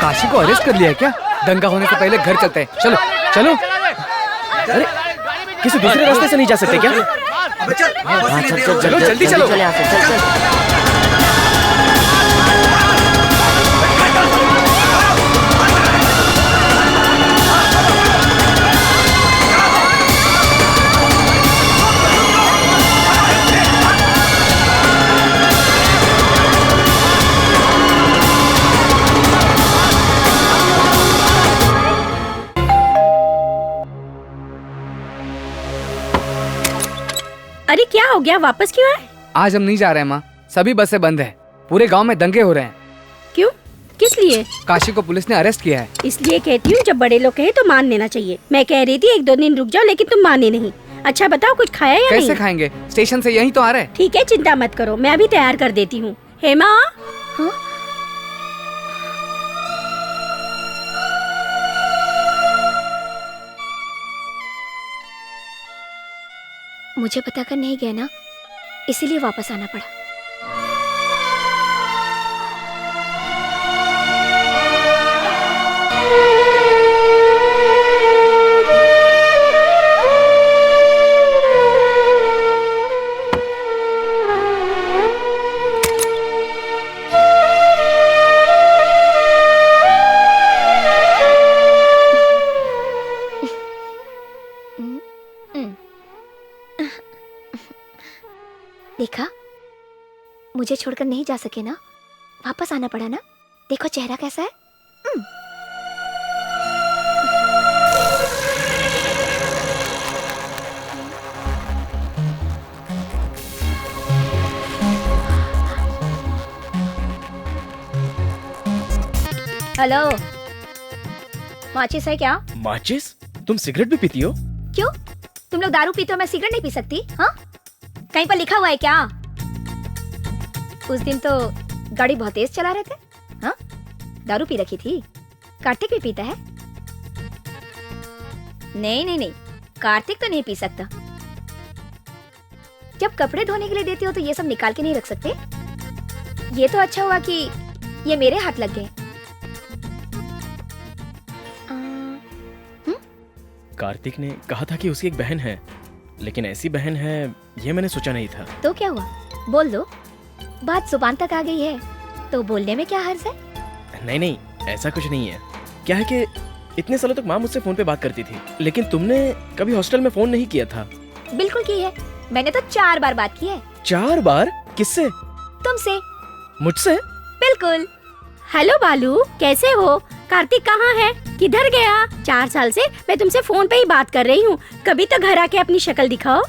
काशी को अरेस्ट कर लिया है क्या? दंगा होने से पहले घर चलते हैं, चलो चलो। अरे किसी दूसरे रास्ते से नहीं जा सकते क्या? हाँ, चलो जल्दी चलो। चल यहाँ से, चल। अरे क्या हो गया, वापस क्यों आए? आज हम नहीं जा रहे हैं माँ, सभी बसें बंद है। पूरे गांव में दंगे हो रहे हैं। क्यों, किस लिए? काशी को पुलिस ने अरेस्ट किया है। इसलिए कहती हूँ जब बड़े लोग कहे तो मान लेना चाहिए। मैं कह रही थी 1-2 दिन रुक जाओ, लेकिन तुम माने नहीं। अच्छा बताओ, कुछ खाया या कैसे नहीं? खाएंगे? स्टेशन से यहीं तो आ रहे हैं। ठीक है, चिंता मत करो, मैं अभी तैयार कर देती हूँ। हेमा, हाँ? मुझे पता कर नहीं गया ना, इसीलिए वापस आना पड़ा। देखा, मुझे छोड़कर नहीं जा सके ना, वापस आना पड़ा ना। देखो चेहरा कैसा है। हेलो, माचिस है क्या? माचिस? तुम सिगरेट भी पीती हो? क्यों, तुम लोग दारू पीते हो, मैं सिगरेट नहीं पी सकती? हाँ, कहीं पर लिखा हुआ है क्या? उस दिन तो गाड़ी बहुत तेज चला रहे थे। हाँ, दारू पी रखी थी। कार्तिक भी पीता है? नहीं नहीं नहीं, कार्तिक तो नहीं पी सकता। जब कपड़े धोने के लिए देते हो तो ये सब निकाल के नहीं रख सकते। ये तो अच्छा हुआ कि ये मेरे हाथ लग गए। कार्तिक ने कहा था कि उसकी एक बहन है, लेकिन ऐसी बहन है ये मैंने सोचा नहीं था। तो क्या हुआ, बोल दो। बात जुबान तक आ गई है तो बोलने में क्या हर्ज है? नहीं नहीं, ऐसा कुछ नहीं है। क्या है कि इतने सालों तक माँ मुझसे फोन पे बात करती थी, लेकिन तुमने कभी हॉस्टल में फोन नहीं किया था। बिल्कुल की है, मैंने तो 4 बार बात की है। 4 बार? किससे? तुमसे। मुझसे? बिल्कुल। हेलो बालू, कैसे हो? कार्तिक कहाँ है, किधर गया? 4 साल से मैं तुमसे फोन पे ही बात कर रही हूँ, कभी तो घर आके अपनी शक्ल दिखाओ।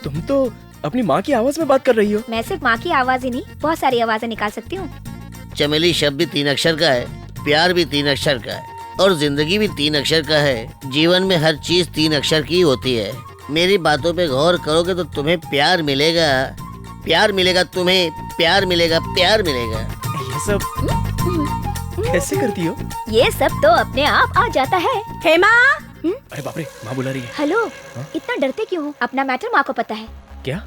तुम तो अपनी माँ की आवाज में बात कर रही हो। मैं सिर्फ माँ की आवाज ही नहीं, बहुत सारी आवाजें निकाल सकती हूँ। चमेली शब्द भी 3 अक्षर का है, प्यार भी 3 अक्षर का है, और जिंदगी भी 3 अक्षर का है। जीवन में हर चीज 3 अक्षर की होती है। मेरी बातों पे गौर करोगे तो तुम्हें प्यार मिलेगा, प्यार मिलेगा, तुम्हें प्यार मिलेगा, प्यार मिलेगा। ये सब कैसे करती हो? ये सब तो अपने आप आ जाता है। हेमा, अरे बाप रे, माँ बुला रही है। हेलो, इतना डरते क्यों हो? अपना मैटर माँ को पता है। क्या?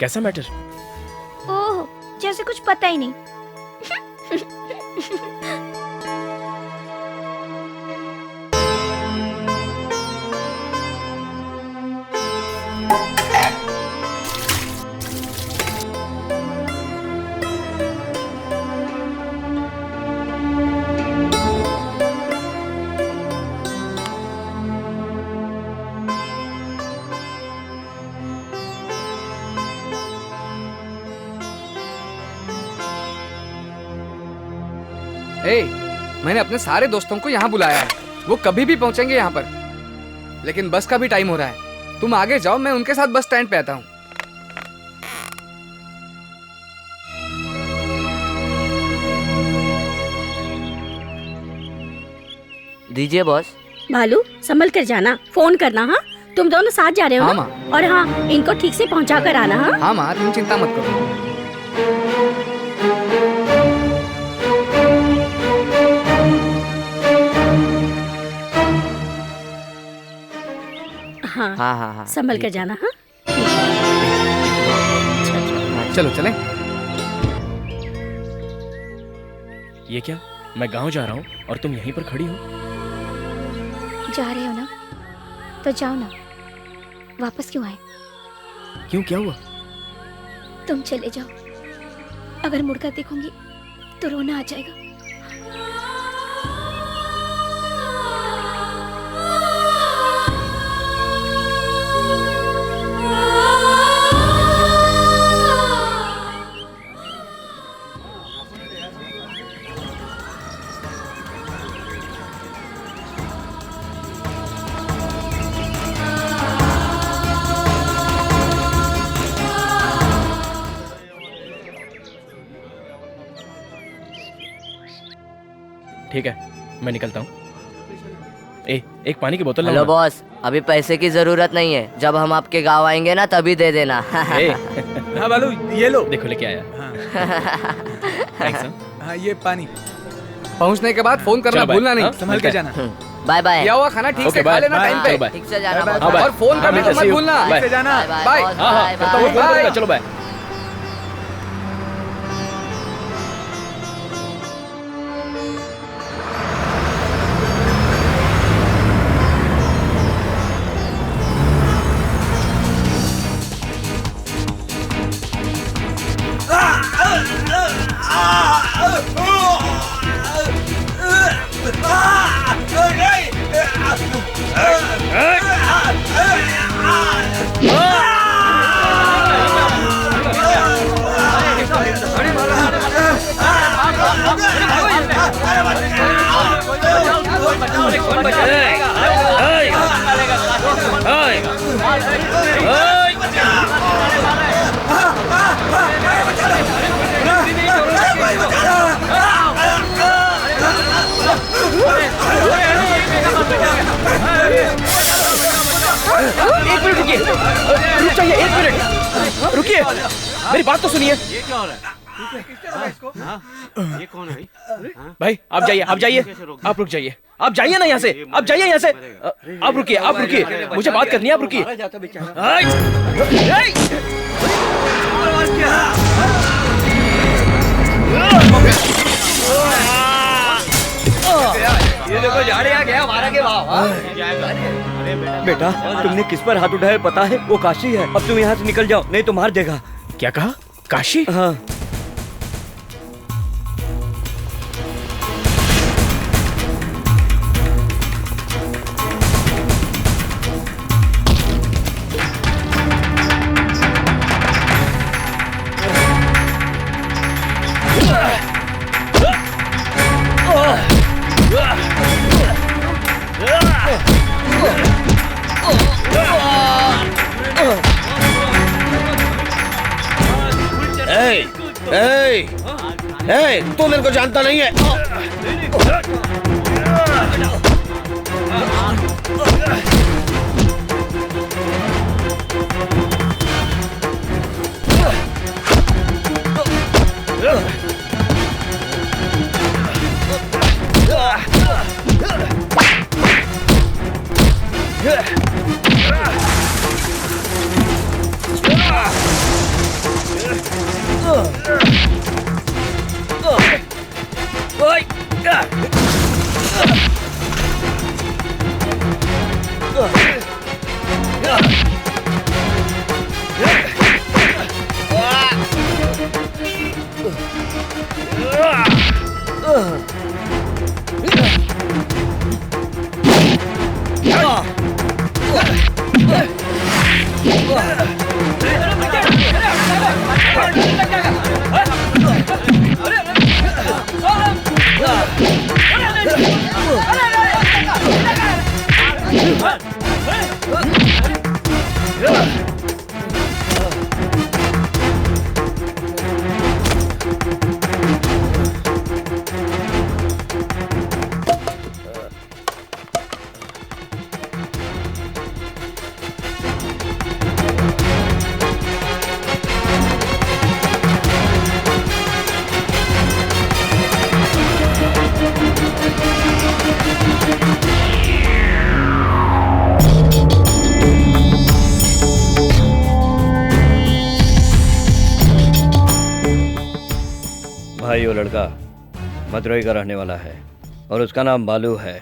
कैसा मैटर? ओह, जैसे कुछ पता ही नहीं। ए, मैंने अपने सारे दोस्तों को यहाँ बुलाया है, वो कभी भी पहुंचेंगे यहाँ पर, लेकिन बस का भी टाइम हो रहा है। तुम आगे जाओ, मैं उनके साथ बस स्टैंड पे आता हूँ। दीजिए बॉस। भालू संभल कर जाना, फोन करना। हाँ, तुम दोनों साथ जा रहे हो हाँ, ना? माँ। और हाँ, इनको ठीक से पहुंचा कर आना। हाँ हाँ माँ, तुम चिंता मत करो। हाँ हाँ हाँ हाँ संभल कर जाना। हाँ चलो चलें। ये क्या, मैं गांव जा रहा हूँ और तुम यहीं पर खड़ी हो? जा रहे हो ना, तो जाओ ना, वापस क्यों आए? क्यों, क्या हुआ? तुम चले जाओ, अगर मुड़कर देखूंगी तो रोना आ जाएगा। ठीक है, मैं निकलता हूँ। एक पानी की बोतल हेलो लाऊंगा। बॉस, अभी पैसे की जरूरत नहीं है, जब हम आपके गांव आएंगे ना तभी दे देना। हाँ बालू, ये लो। देखो लेके आया। थैंक्स। हाँ ये पानी। पहुंचने के बाद फोन करना चलो, भूलना हाँ, नहीं। संभल के जाना। Bye bye. दिया हुआ खाना ठीक से खा लेना टाइम पे। ठीक से जाना बाय, बॉस। बाय। और फोन करना तो मत भूलना। ठीक से जाना। बाय। हाँ हाँ, करता हूँ, फोन करूंगा, चलो बाय। एक मिनट रुकिए, रुक जाइए, एक मिनट रुकिए, मेरी बात तो सुनिए। ये क्या हो रहा है? ये कौन है भाई आप जाइए, आप जाइए, आप रुक जाइए, आप जाइए ना यहाँ से, आप जाइए यहाँ से। आप रुकिए, आप रुकिए, मुझे बात करनी है, आप रुकिए। ये देखो झाड़े आ गया, मारा के भाव। बेटा तुमने किस पर हाथ उठाया पता है? वो काशी है। अब तुम यहाँ से निकल जाओ, नहीं तो मार देगा। क्या कहा? काशी? हाँ। तू मेरे को जानता नहीं है। भाई वो लड़का मदुरई का रहने वाला है और उसका नाम बालू है।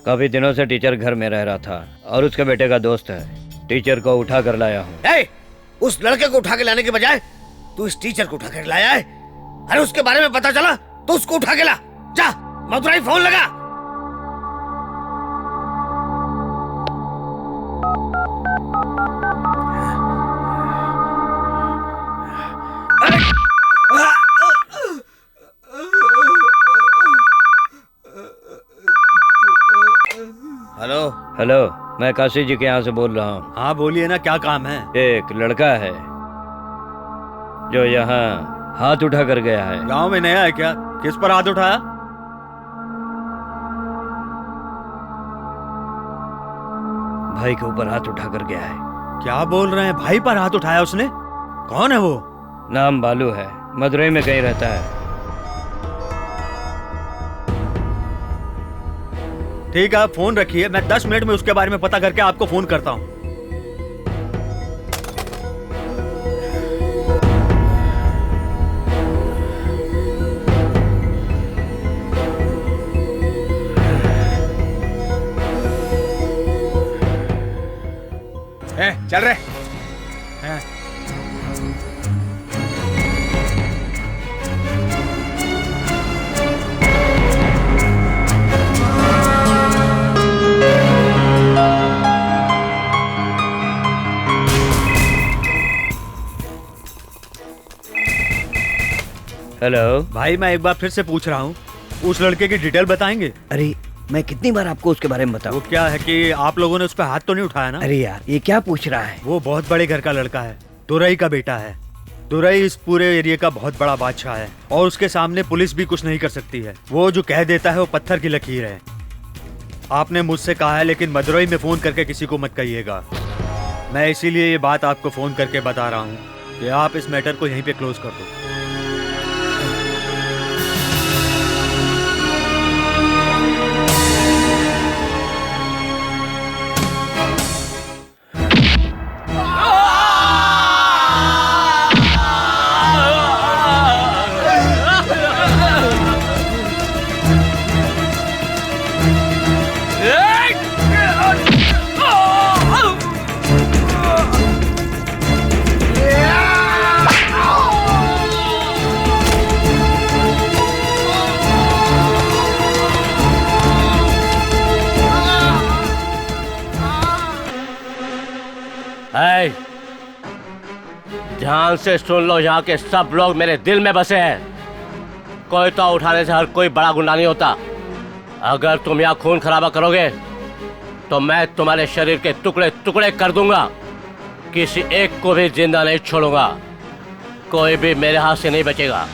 काफी दिनों से टीचर घर में रह रहा था और उसके बेटे का दोस्त है। टीचर को उठा कर लाया हूँ। उस लड़के को उठा के लाने के बजाय तू इस टीचर को उठा कर लाया है। अरे उसके बारे में पता चला तो उसको उठा के ला। जा मदुरई फोन लगा। हेलो हेलो, मैं काशी जी के यहाँ से बोल रहा हूँ। हाँ बोलिए ना, क्या काम है? एक लड़का है जो यहाँ हाथ उठा कर गया है। गांव में नया है क्या? किस पर हाथ उठाया? भाई के ऊपर हाथ उठा कर गया है। क्या बोल रहे हैं? भाई पर हाथ उठाया उसने? कौन है वो? नाम बालू है, मदुरई में कहीं रहता है। ठीक है, आप फोन रखिए, मैं 10 मिनट में उसके बारे में पता करके आपको फोन करता हूँ। चल रहे। हेलो भाई, मैं एक बार फिर से पूछ रहा हूँ, उस लड़के की डिटेल बताएंगे? अरे मैं कितनी बार आपको उसके बारे में बताऊं? वो क्या है कि आप लोगों ने उस पर हाथ तो नहीं उठाया ना? अरे यार, ये क्या पूछ रहा है? वो बहुत बड़े घर का लड़का है, तुरई का बेटा है। तुरई इस पूरे एरिया का बहुत बड़ा बादशाह है और उसके सामने पुलिस भी कुछ नहीं कर सकती है। वो जो कह देता है वो पत्थर की लकीर है। आपने मुझसे कहा है, लेकिन मदुरई में फोन करके किसी को मत कहिएगा। मैं इसीलिए ये बात आपको फोन करके बता रहा हूँ कि आप इस मैटर को यहीं पे क्लोज कर दो। ध्यान से सुन लो, यहाँ के सब लोग मेरे दिल में बसे हैं। कोई तो उठाने से हर कोई बड़ा गुंडा नहीं होता। अगर तुम यहाँ खून खराबा करोगे तो मैं तुम्हारे शरीर के टुकड़े टुकड़े कर दूंगा। किसी एक को भी जिंदा नहीं छोड़ूंगा। कोई भी मेरे हाथ से नहीं बचेगा।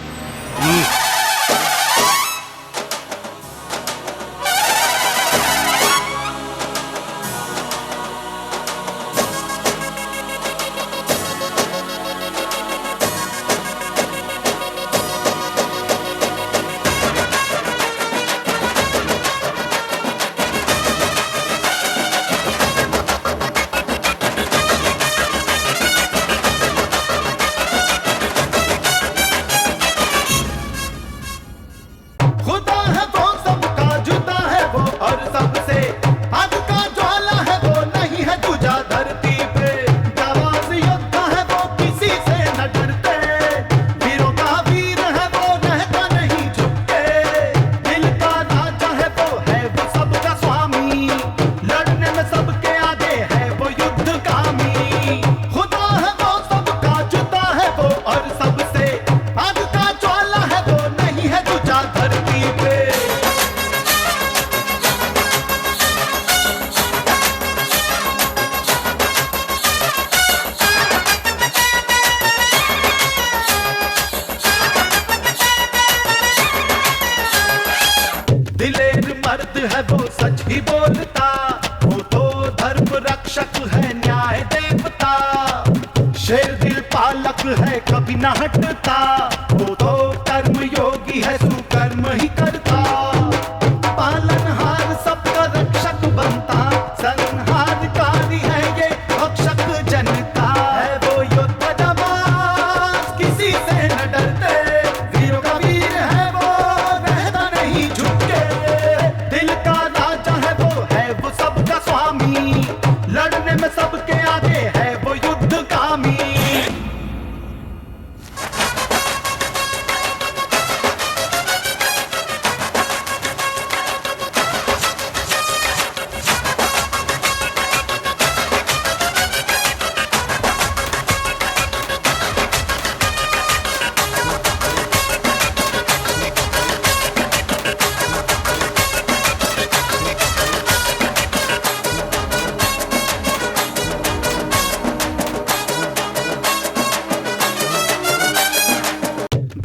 वीरों का वीर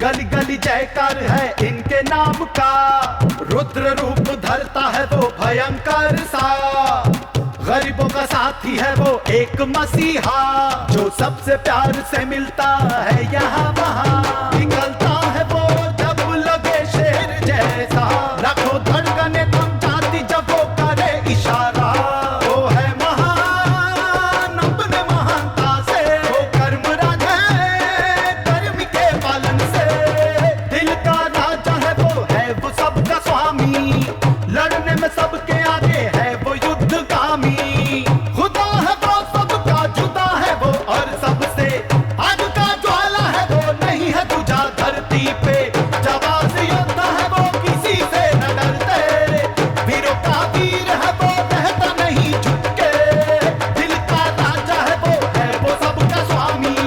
गली गली जयकार है इनके नाम का, रुद्र रूप धरता है वो भयंकर सा, गरीबों का साथी है वो एक मसीहा, जो सबसे प्यार से मिलता है यहाँ वहाँ, निकलता है वो जब लगे शेर जैसा, रखो धड़कने थम जाती जब वो करे इशारा, वो है महान अपने महानता से, वो कर्मराज है कर्म के पालन से, दिल का राजा है वो सबका स्वामी, लड़ने में सबके आगे है वो युद्धगामी, खुदा है वो सबका जुदा है वो और सबसे, आग का ज्वाला है वो नहीं है तुझा धरती पे, जवान योद्धा है वो किसी से न डरते, वीरों का वीर है वो रहता नहीं झुक के, दिल का राजा है वो सबका स्वामी,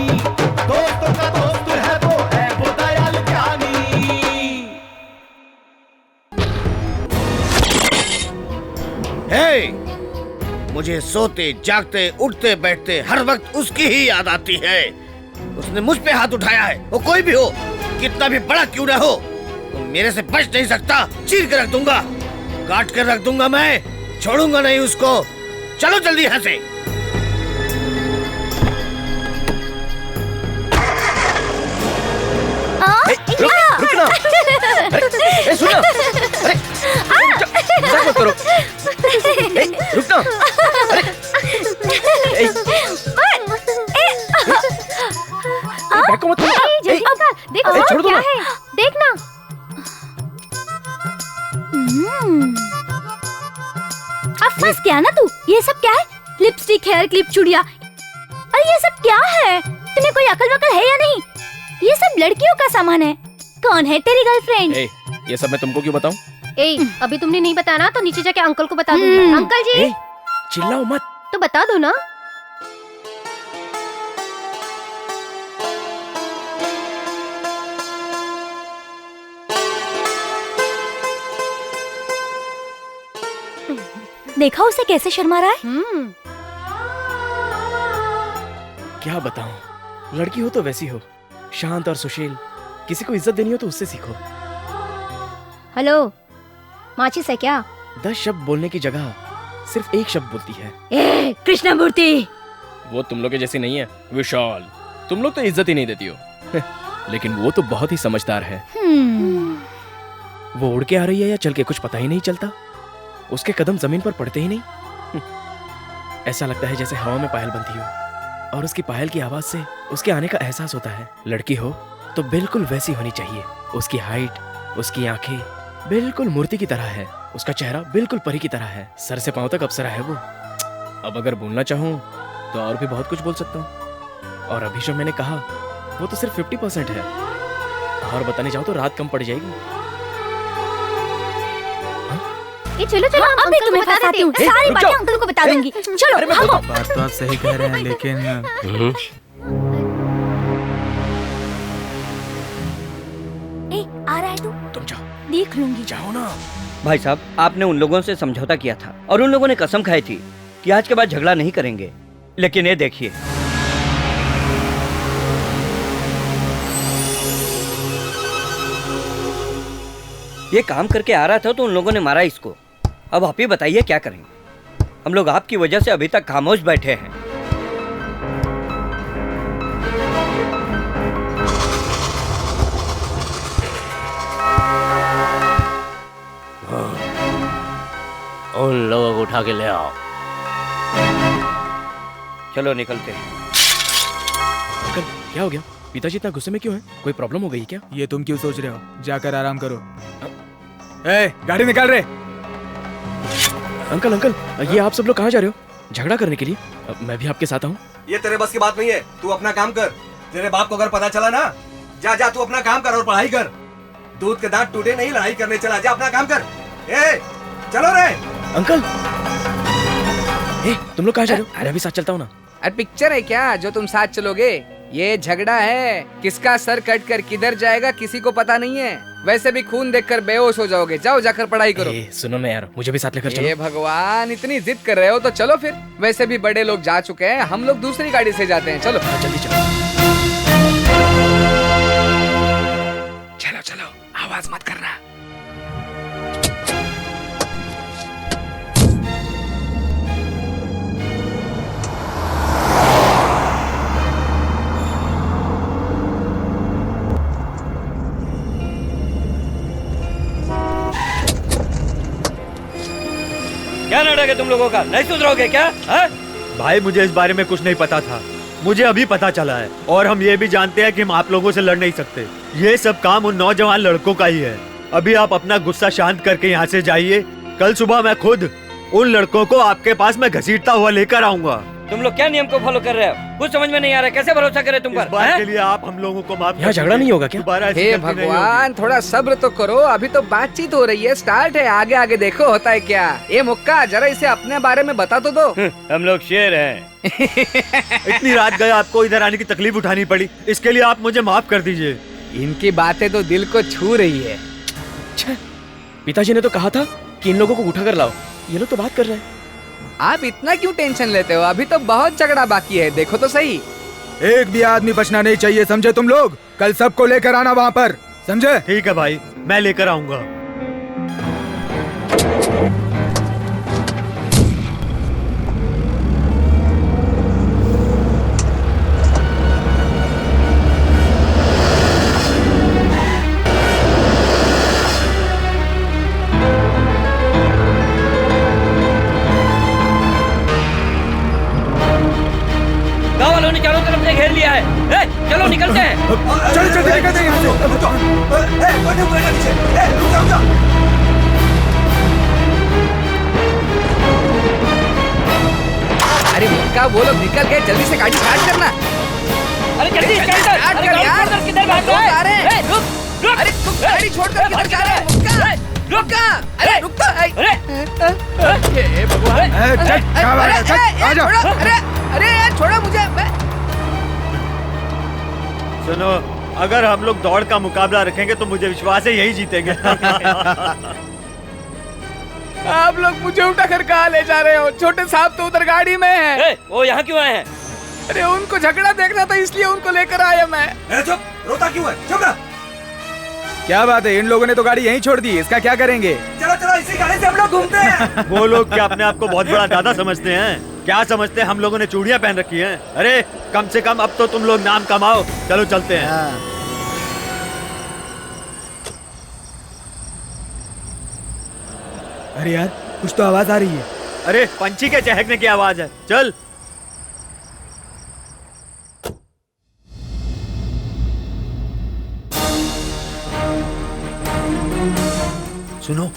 दोस्तों का दोस्त है वो दयाल ज्ञानी। हे! मुझे सोते जागते उठते बैठते हर वक्त उसकी ही याद आती है। उसने मुझ पे हाथ उठाया है, वो कोई भी हो, कितना भी बड़ा क्यों ना हो, वो मेरे से बच नहीं सकता। चीर के रख दूंगा, काट कर रख दूंगा, मैं छोड़ूंगा नहीं उसको। चलो जल्दी यहाँ से। रुकना। अरे सुनो, अरे मजाक मत करो। रुकना। बैको मत देखो छोड़ दो क्या ना। है, देखना। अब फंस गया ना तू। ये सब क्या है? लिपस्टिक, हेयर क्लिप, चूड़िया, अरे ये सब क्या है? तुम्हें कोई अकल वकल है या नहीं? ये सब लड़कियों का सामान है। कौन है तेरी गर्लफ्रेंड? ये सब मैं तुमको क्यों बताऊं? अभी तुमने नहीं बताया ना तो नीचे जाके अंकल को बता दूंगी। अंकल जी चिल्लाओ मत। तो बता दो ना। देखा उसे कैसे शर्मा रहा है? क्या बताऊं, लड़की हो तो वैसी हो, शांत और सुशील। किसी को इज्जत देनी हो तो उससे सीखो। हेलो, माचिस है क्या? 10 शब्द बोलने की जगह सिर्फ एक शब्द बोलती है। ए, कृष्णमूर्ति। वो तुम लोग के जैसी नहीं है विशाल। तुम लोग तो इज्जत ही नहीं देती हो। लेकिन वो तो बहुत ही समझदार है। वो उड़ के आ रही है या चल के, कुछ पता ही नहीं चलता। उसके कदम जमीन पर पड़ते ही नहीं। ऐसा लगता है जैसे हवा में पायल बनती हो और उसकी पायल की आवाज से उसके आने का एहसास होता है। लड़की हो तो बिल्कुल वैसी होनी चाहिए। उसकी हाइट, उसकी आंखें बिल्कुल मूर्ति की तरह है। उसका चेहरा बिल्कुल परी की तरह है। सर से पांव तक अप्सरा है वो। अब अगर बोलना चाहूँ तो और भी बहुत कुछ बोल सकता हूँ। और अभी जो मैंने कहा वो तो सिर्फ 50% है। और बताने जाऊँ तो रात कम पड़ जाएगी। चलो चलो, अब मैं तुम्हें बताती हूँ। सारी बातें अंकल को बता दूंगी। चलो भागो। बात तो आप सही कह रहे हैं, लेकिन आ रहा है तू? तुम जाओ। देख लूंगी। जाओ ना। भाई साहब, आपने उन लोगों से समझौता किया था और उन लोगों ने कसम खाई थी कि आज के बाद झगड़ा नहीं करेंगे। लेकिन ये देखिए, ये काम करके आ रहा था तो उन लोगों ने मारा इसको। अब आप ही बताइए क्या करेंगे? हम लोग आपकी वजह से अभी तक खामोश बैठे हैं। उन लोगों को उठा के ले आओ। चलो निकलते हैं। अंकल, क्या हो गया? पिताजी इतना गुस्से में क्यों हैं? कोई प्रॉब्लम हो गई क्या? ये तुम क्यों सोच रहे हो? जाकर आराम करो। ए, गाड़ी निकाल रहे। अंकल अंकल, ये आप सब लोग कहाँ जा रहे हो? झगड़ा करने के लिए? मैं भी आपके साथ आऊँ? ये तेरे बस की बात नहीं है। तू अपना काम कर। तेरे बाप को अगर पता चला ना, जा जा तू अपना काम कर और पढ़ाई कर। दूध के दांत टूटे नहीं, लड़ाई करने चला। जा अपना काम कर। ए, चलो रे। अंकल, तुम लोग कहाँ जा रहे हो? मैं भी साथ चलता हूँ ना। अरे पिक्चर है क्या जो तुम साथ चलोगे? ये झगड़ा है। किसका सर कट कर किधर जाएगा किसी को पता नहीं है। वैसे भी खून देखकर बेहोश हो जाओगे। जाओ जाकर पढ़ाई करो। सुनो ना यार, मुझे भी साथ लेकर चलो। ये भगवान, इतनी जिद कर रहे हो तो चलो फिर। वैसे भी बड़े लोग जा चुके हैं, हम लोग दूसरी गाड़ी से जाते हैं। चलो जल्दी चलो। क्या नाटक है तुम लोगों का? नहीं सुधरोगे क्या? भाई मुझे इस बारे में कुछ नहीं पता था, मुझे अभी पता चला है। और हम ये भी जानते हैं कि हम आप लोगों से लड़ नहीं सकते। ये सब काम उन नौजवान लड़कों का ही है। अभी आप अपना गुस्सा शांत करके यहाँ से जाइए। कल सुबह मैं खुद उन लड़कों को आपके पास में घसीटता हुआ लेकर आऊंगा। तुम लोग क्या नियम को फॉलो कर रहे हो? कुछ समझ में नहीं आ रहा, कैसे भरोसा करे तुम पर? इस बात के लिए आप हम लोगों को माफ यहाँ झगड़ा नहीं होगा क्या? हे भगवान, थोड़ा सब्र तो करो, अभी तो बातचीत हो रही है, स्टार्ट है, आगे आगे देखो होता है क्या। ये मुक्का, जरा इसे अपने बारे में बता तो दो। हम लोग शेर हैं। इतनी रात गए आपको इधर आने की तकलीफ उठानी पड़ी, इसके लिए आप मुझे माफ कर दीजिए। इनकी बातें तो दिल को छू रही है। पिताजी ने तो कहा था कि इन लोगों को उठा कर लाओ, ये लोग तो बात कर रहे हैं। आप इतना क्यों टेंशन लेते हो? अभी तो बहुत झगड़ा बाकी है, देखो तो सही। एक भी आदमी बचना नहीं चाहिए, समझे तुम लोग? कल सबको लेकर आना वहाँ पर, समझे? ठीक है भाई, मैं लेकर आऊंगा। चारों तरफ से घेर लिया है। चलो निकलते हैं। चलो चलो निकलते हैं यहाँ से। अरे मुक्का, वो लोग निकल गए, जल्दी से गाड़ी स्टार्ट करना। अरे जल्दी स्टार्ट कर यार। किधर भाग रहा है? रुक। अरे तू गाड़ी छोड़कर किधर जा रहा है? मुक्का, रुक। अरे रुक तो। अरे भगवान, अरे यार छोड़ो मुझे। सुनो, अगर हम लोग दौड़ का मुकाबला रखेंगे तो मुझे विश्वास है यही जीतेंगे। आप लोग मुझे उठा कर कहाँ ले जा रहे हो? छोटे साहब तो उधर गाड़ी में है। वो यहाँ क्यों आए हैं? अरे उनको झगड़ा देखना था, इसलिए उनको लेकर आया मैं। चुप, रोता क्यों है? चुप रह। क्या बात है, इन लोगों ने तो गाड़ी यहीं छोड़ दी, इसका क्या करेंगे? चलो चलो, इसी गाड़ी से हम लोग घूमते हैं। वो लोग क्या अपने आप को बहुत बड़ा दादा समझते हैं? क्या समझते हैं हम लोगों ने चूड़ियां पहन रखी हैं? अरे कम से कम अब तो तुम लोग नाम कमाओ। चलो चलते हैं। अरे यार, कुछ तो आवाज आ रही है। अरे पंछी के चहकने की आवाज है। चल। सुनो,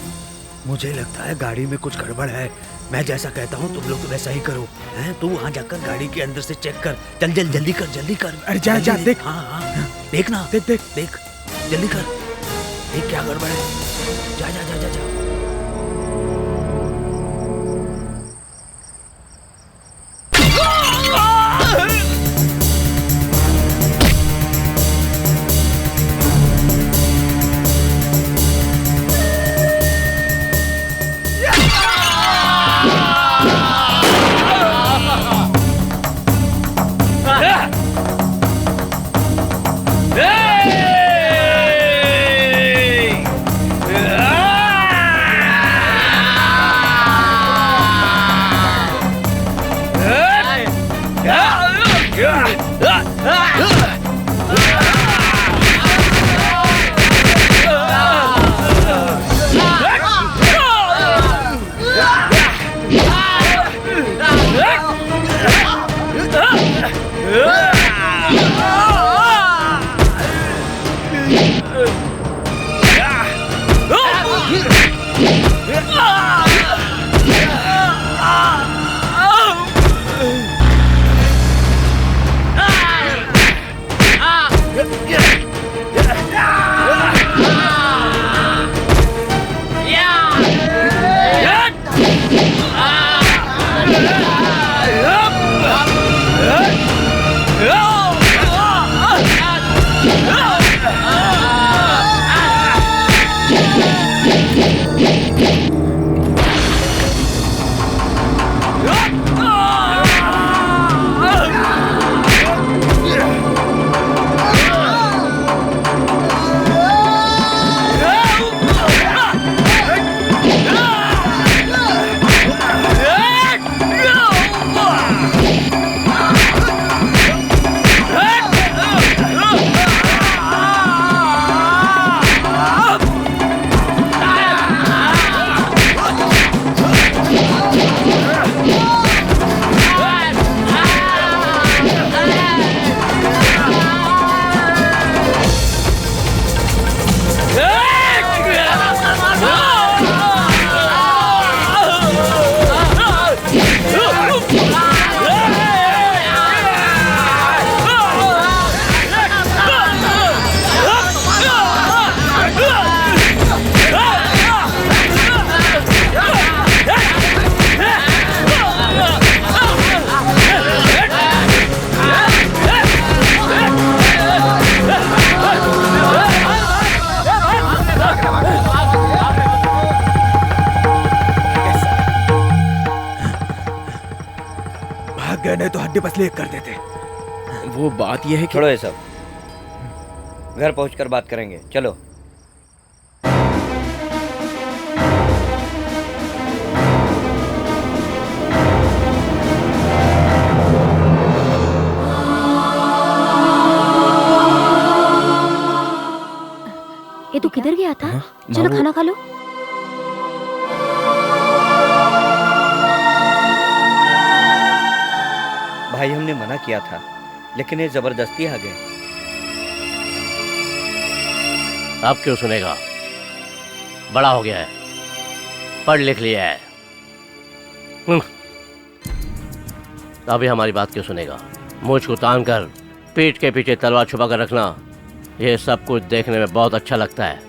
मुझे लगता है गाड़ी में कुछ गड़बड़ है। मैं जैसा कहता हूँ तुम लोग वैसा ही करो। हैं? तू वहाँ जाकर गाड़ी के अंदर से चेक कर। चल जल जल्दी कर, जल्दी कर। अरे जा जा, देख। हाँ, देखना, देख देख देख, जल्दी कर। देख क्या गड़बड़ है। जा जा जा जा जा। हड्डी पसली एक कर देते। वो बात यह है कि छोड़ो ये सब, घर पहुंचकर बात करेंगे, चलो। ये तू किधर गया था? चलो खाना खा लो। भाई हमने मना किया था, लेकिन ये जबरदस्ती आ गए। अब क्यों सुनेगा? बड़ा हो गया है, पढ़ लिख लिया है। अभी हमारी बात क्यों सुनेगा? मुझ को तान कर पीठ के पीछे तलवार छुपा कर रखना, ये सब कुछ देखने में बहुत अच्छा लगता है,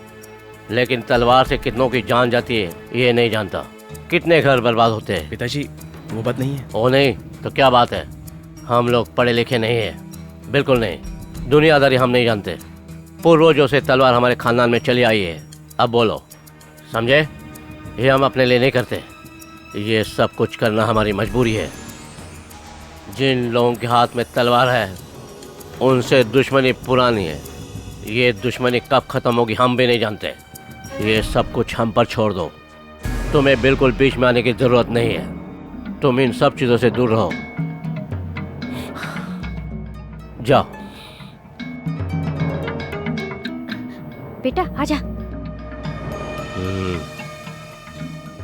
लेकिन तलवार से कितनों की जान जाती है ये नहीं जानता। कितने घर बर्बाद होते हैं। पिताजी वो बात नहीं है। वो नहीं तो क्या बात है? हम लोग पढ़े लिखे नहीं हैं, बिल्कुल नहीं। दुनियादारी हम नहीं जानते। पूर्वजों से तलवार हमारे खानदान में चली आई है। अब बोलो, समझे? ये हम अपने लिए नहीं करते, ये सब कुछ करना हमारी मजबूरी है। जिन लोगों के हाथ में तलवार है उनसे दुश्मनी पुरानी है। ये दुश्मनी कब ख़त्म होगी हम भी नहीं जानते। ये सब कुछ हम पर छोड़ दो। तुम्हें बिल्कुल बीच में आने की ज़रूरत नहीं है। तुम इन सब चीज़ों से दूर रहो। जाओ। बेटा आजा।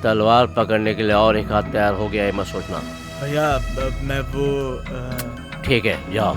तलवार पकड़ने के लिए और एक हाथ तैयार हो गया है, मत सोचना। भैया मैं वो ठीक है, जाओ।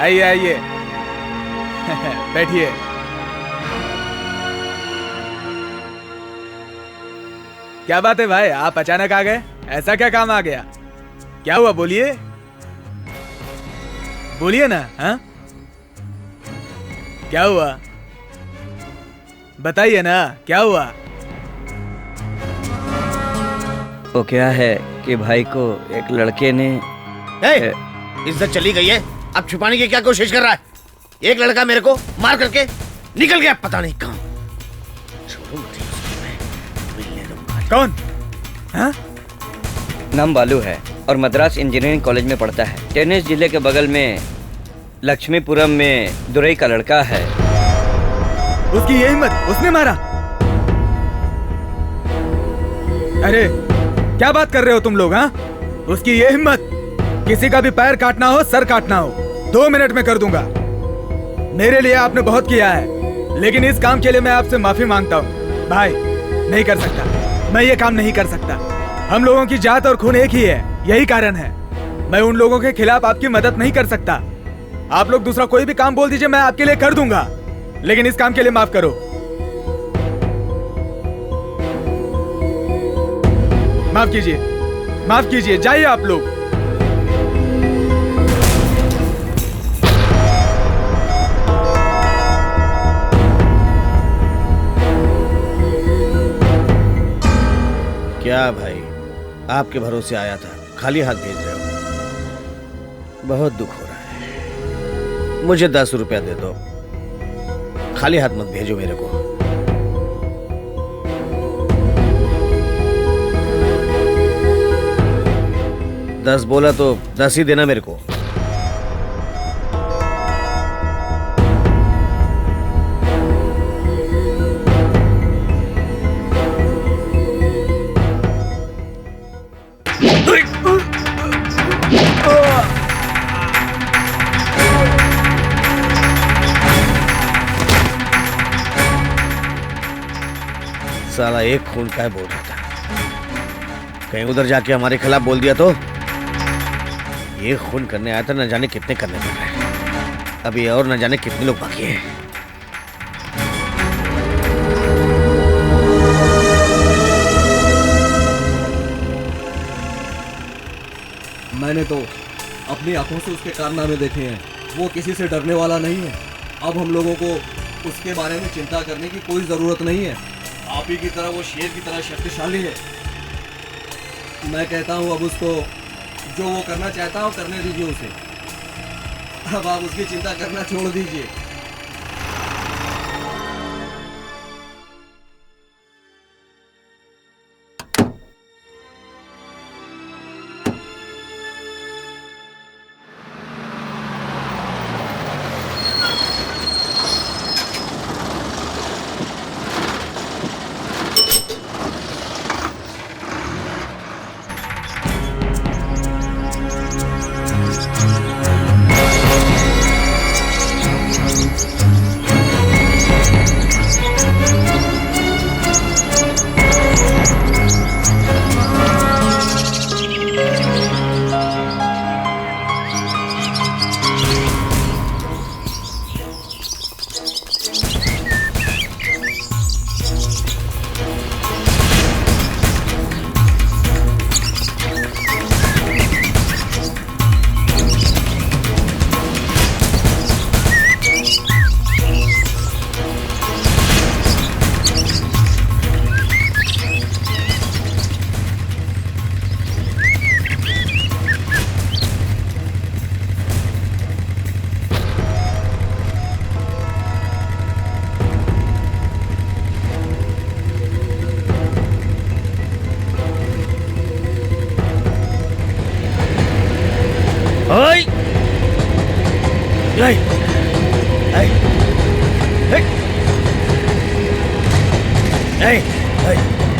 आइए आइए बैठिए। क्या बात है भाई, आप अचानक आ गए? ऐसा क्या काम आ गया? क्या हुआ, बोलिए बोलिए ना। हाँ क्या हुआ बताइए ना, क्या हुआ? वो क्या है कि भाई को एक लड़के ने इज्जत चली गई है, अब छुपाने की क्या कोशिश कर रहा है? एक लड़का मेरे को मार करके निकल गया, पता नहीं कहाँ। कौन? हाँ? नाम बालू है और मद्रास इंजीनियरिंग कॉलेज में पढ़ता है। टेनिस जिले के बगल में लक्ष्मीपुरम में दुरई का लड़का है। उसकी ये हिम्मत, उसने मारा? अरे क्या बात कर रहे हो तुम लोग? हाँ, उसकी ये हिम्मत, किसी का भी पैर काटना हो, सर काटना हो, 2 मिनट में कर दूंगा। मेरे लिए आपने बहुत किया है, लेकिन इस काम के लिए मैं आपसे माफी मांगता हूँ। भाई नहीं कर सकता, मैं ये काम नहीं कर सकता। हम लोगों की जात और खून एक ही है, यही कारण है। मैं उन लोगों के खिलाफ आपकी मदद नहीं कर सकता। आप लोग दूसरा कोई भी काम बोल दीजिए, मैं आपके लिए कर दूंगा, लेकिन इस काम के लिए माफ करो। माफ कीजिए, जाइए आप लोग। क्या भाई, आपके भरोसे आया था, खाली हाथ भेज रहे हो? बहुत दुख हो रहा है। मुझे 10 रुपया दे दो, खाली हाथ मत भेजो मेरे को। दस बोला तो 10 ही देना मेरे को। साला एक खून का है बोल रहा था, कहीं उधर जाके हमारे खिलाफ बोल दिया तो। ये खून करने आया था, न जाने कितने करने पड़ रहे हैं अभी, और न जाने कितने लोग बाकी हैं। मैंने तो अपनी आंखों से उसके कारनामे देखे हैं। वो किसी से डरने वाला नहीं है। अब हम लोगों को उसके बारे में चिंता करने की कोई ज़रूरत नहीं है। आप ही की तरह वो शेर की तरह शक्तिशाली है। मैं कहता हूँ अब उसको जो वो करना चाहता है वो करने दीजिए उसे। अब आप उसकी चिंता करना छोड़ दीजिए।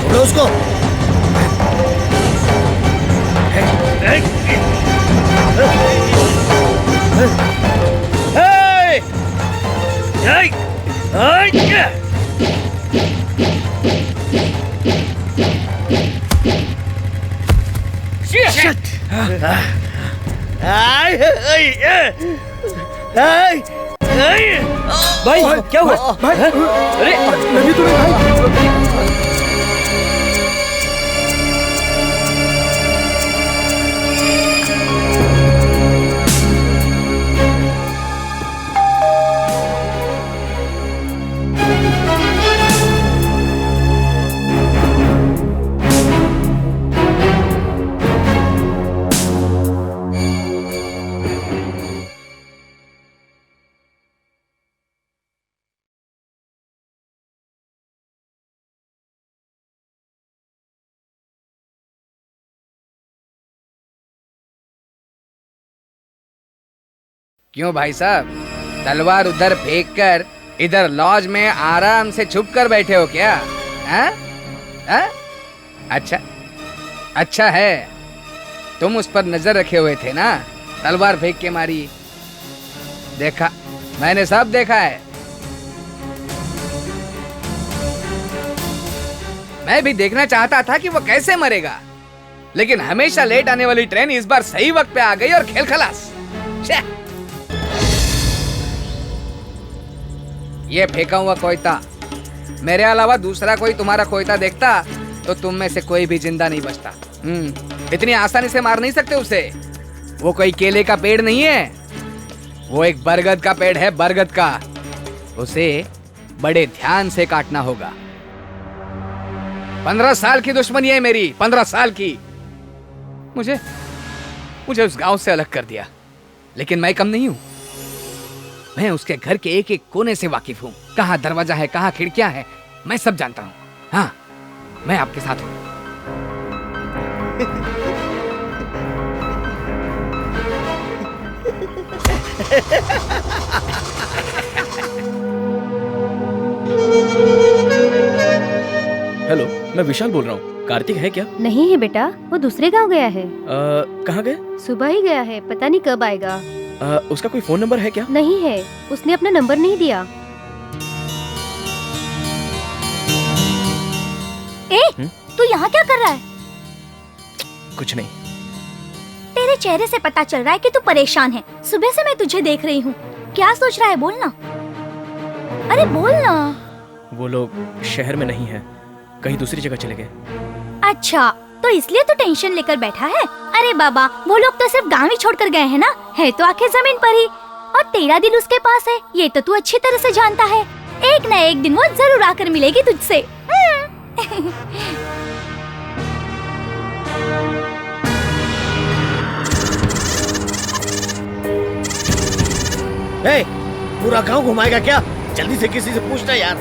पकड़ो उसको। भाई क्या हुआ? भाई अरे नहीं तुम्हें भाई। क्यों भाई साहब, तलवार उधर फेंक कर इधर लॉज में आराम से छुप कर बैठे हो क्या? हैं? अच्छा अच्छा है, तुम उस पर नजर रखे हुए थे ना, तलवार फेंक के मारी। देखा, मैंने सब देखा है। मैं भी देखना चाहता था कि वो कैसे मरेगा, लेकिन हमेशा लेट आने वाली ट्रेन इस बार सही वक्त पे आ गई और खेल खलास। ये फेंका हुआ कोयता, मेरे अलावा दूसरा कोई तुम्हारा कोयता देखता तो तुम में से कोई भी जिंदा नहीं बचता। इतनी आसानी से मार नहीं सकते उसे। वो कोई केले का पेड़ नहीं है, वो एक बरगद का पेड़ है, बरगद का। उसे बड़े ध्यान से काटना होगा। 15 साल की दुश्मनी है मेरी, 15 साल की। मुझे उस गांव से अलग कर दिया, लेकिन मैं कम नहीं हूं। मैं उसके घर के एक एक कोने से वाकिफ हूं। कहाँ दरवाजा है, कहाँ खिड़कियां हैं, मैं सब जानता हूं। हाँ, मैं आपके साथ हूं। हेलो, मैं विशाल बोल रहा हूँ। कार्तिक है क्या? नहीं है बेटा, वो दूसरे गांव गया है। कहाँ गए? सुबह ही गया है, पता नहीं कब आएगा। उसका कोई फोन नंबर है क्या? नहीं है, उसने अपना नंबर नहीं दिया। तू यहाँ क्या कर रहा है? कुछ नहीं। तेरे चेहरे से पता चल रहा है कि तू परेशान है। सुबह से मैं तुझे देख रही हूँ। क्या सोच रहा है? बोलना। अरे बोलना। वो लोग शहर में नहीं है, कहीं दूसरी जगह चले गए। अच्छा, तो इसलिए तो टेंशन लेकर बैठा है। अरे बाबा, वो लोग तो सिर्फ गाँव ही छोड़कर गए हैं ना, है तो आखिर जमीन पर ही। और तेरा दिल उसके पास है, ये तो तू अच्छी तरह से जानता है। एक न एक दिन वो जरूर आकर मिलेगी तुझसे। ए, पूरा गांव घुमाएगा क्या? जल्दी से किसी से पूछना यार।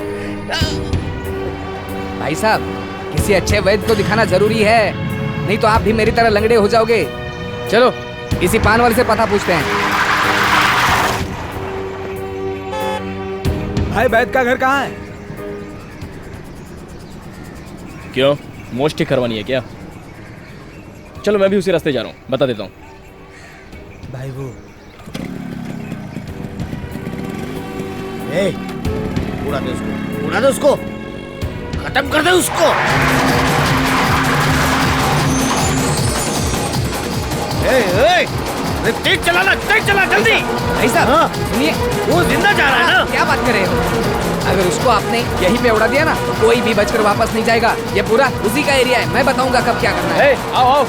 भाई साहब, किसी अच्छे वैद्य को दिखाना जरूरी है, नहीं तो आप भी मेरी तरह लंगड़े हो जाओगे। चलो किसी पान वाले से पता पूछते हैं। भाई वैद्य का घर कहाँ है? क्यों, मोच ठीक करवानी है क्या? चलो मैं भी उसी रास्ते जा रहा हूँ, बता देता हूँ। भाई वो उड़ा दे उसको, उड़ा दे उसको, खत्म कर दे उसको। तेज चलाना, तेज चला जल्दी। भाई साहब सुनिए, वो जिंदा जा रहा है ना। क्या बात कर रहे हो? अगर उसको आपने यहीं पे उड़ा दिया ना तो कोई भी बचकर वापस नहीं जाएगा। ये पूरा उसी का एरिया है, मैं बताऊंगा कब क्या करना है। आओ आओ।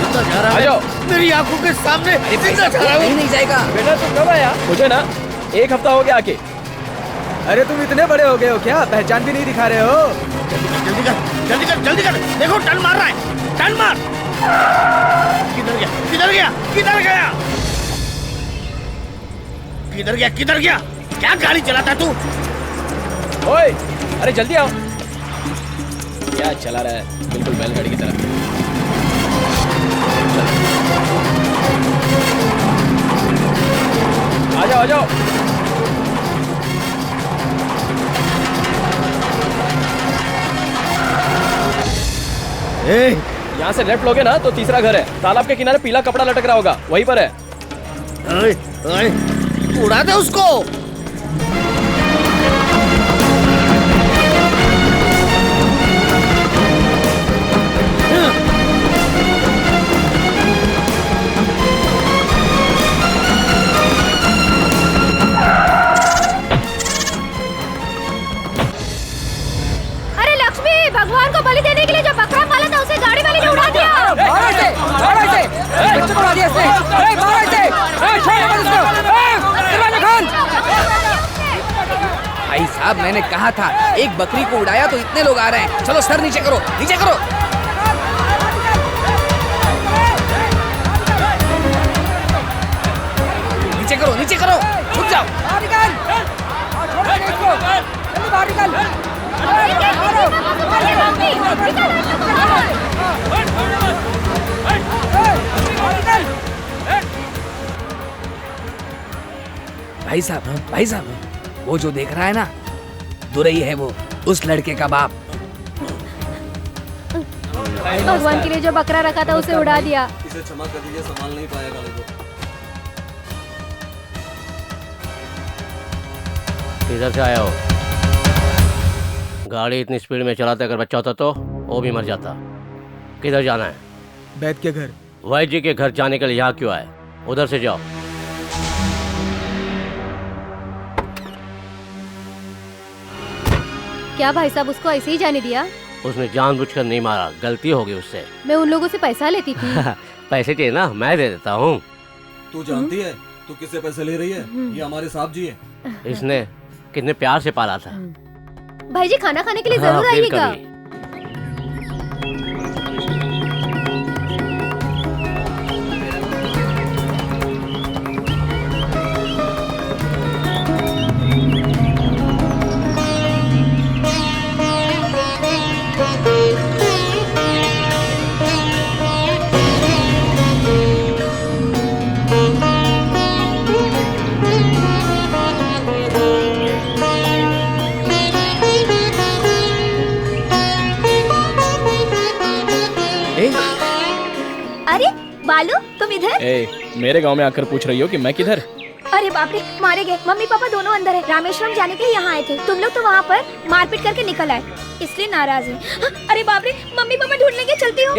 जिंदा जा रहा है मेरी आंखों के सामने, जिंदा जा रहा है। नहीं जाएगा। बेटा तुम कब आया? मुझे ना 1 हफ्ता हो गया आके। अरे तुम इतने बड़े हो गए हो क्या? पहचान भी नहीं दिखा रहे हो। जल्दी कर, जल्दी कर, जल्दी कर। देखो टन मार रहा है, टन मार। किधर गया, किधर गया, किधर गया, किधर गया, किधर गया? क्या गाड़ी चलाता तू? ओए, अरे जल्दी आओ। क्या चला रहा है, बिल्कुल बैलगाड़ी की तरह। आ जाओ, आ जाओ। यहाँ से लेफ्ट लोगे ना तो तीसरा घर है, तालाब के किनारे पीला कपड़ा लटक रहा होगा, वहीं पर है। उड़ा दे उसको। अरे लक्ष्मी, भगवान को बलि देने के लिए जो बकरा पाला था उसे गाड़ी वाले ने उड़ा दिया। बच्चों को उड़ा दिया इसने। मारो इसे। छोड़ मत उसको। दरवाजा खोल। भाई साहब, मैंने कहा था एक बकरी को उड़ाया तो इतने लोग आ रहे हैं। चलो सर नीचे करो, नीचे करो। नीचे करो, नीचे करो, छुप जाओ। बाहर निकल, जल्दी बाहर निकल। भाई साहब, वो जो देख रहा है ना, दुरई है वो, उस लड़के का बाप। भगवान के लिए जो बकरा रखा था उसे उड़ा दिया। इसे क्षमा कर दीजिए, संभाल नहीं पाया गाड़ी को। किधर से आया हो? गाड़ी इतनी स्पीड में चलाते अगर बच्चा होता तो वो भी मर जाता। किधर जाना है? वैद्य के घर। वैद्य जी के घर जाने के लिए यहाँ क्यों आए? उधर से जाओ। क्या भाई साहब उसको ऐसे ही जाने दिया? उसने जानबूझकर नहीं मारा, गलती हो गई उससे। मैं उन लोगों से पैसा लेती थी। पैसे चाहिए ना, मैं दे देता हूँ। तू जानती है तू किससे पैसे ले रही है? ये हमारे साहब जी हैं। इसने कितने प्यार से पाला था। भाई जी खाना खाने के लिए जरूर फिर आइएगा। कभी। अरे बालू, तुम इधर? मेरे गांव में आकर पूछ रही हो कि मैं किधर? अरे बाप रे, मारे गए। मम्मी पापा दोनों अंदर है, रामेश्वरम जाने के लिए यहाँ आए थे। तुम लोग तो वहाँ पर मारपीट करके निकल आए, इसलिए नाराज है। अरे बाप रे, मम्मी पापा ढूंढ लेंगे, चलती हूँ।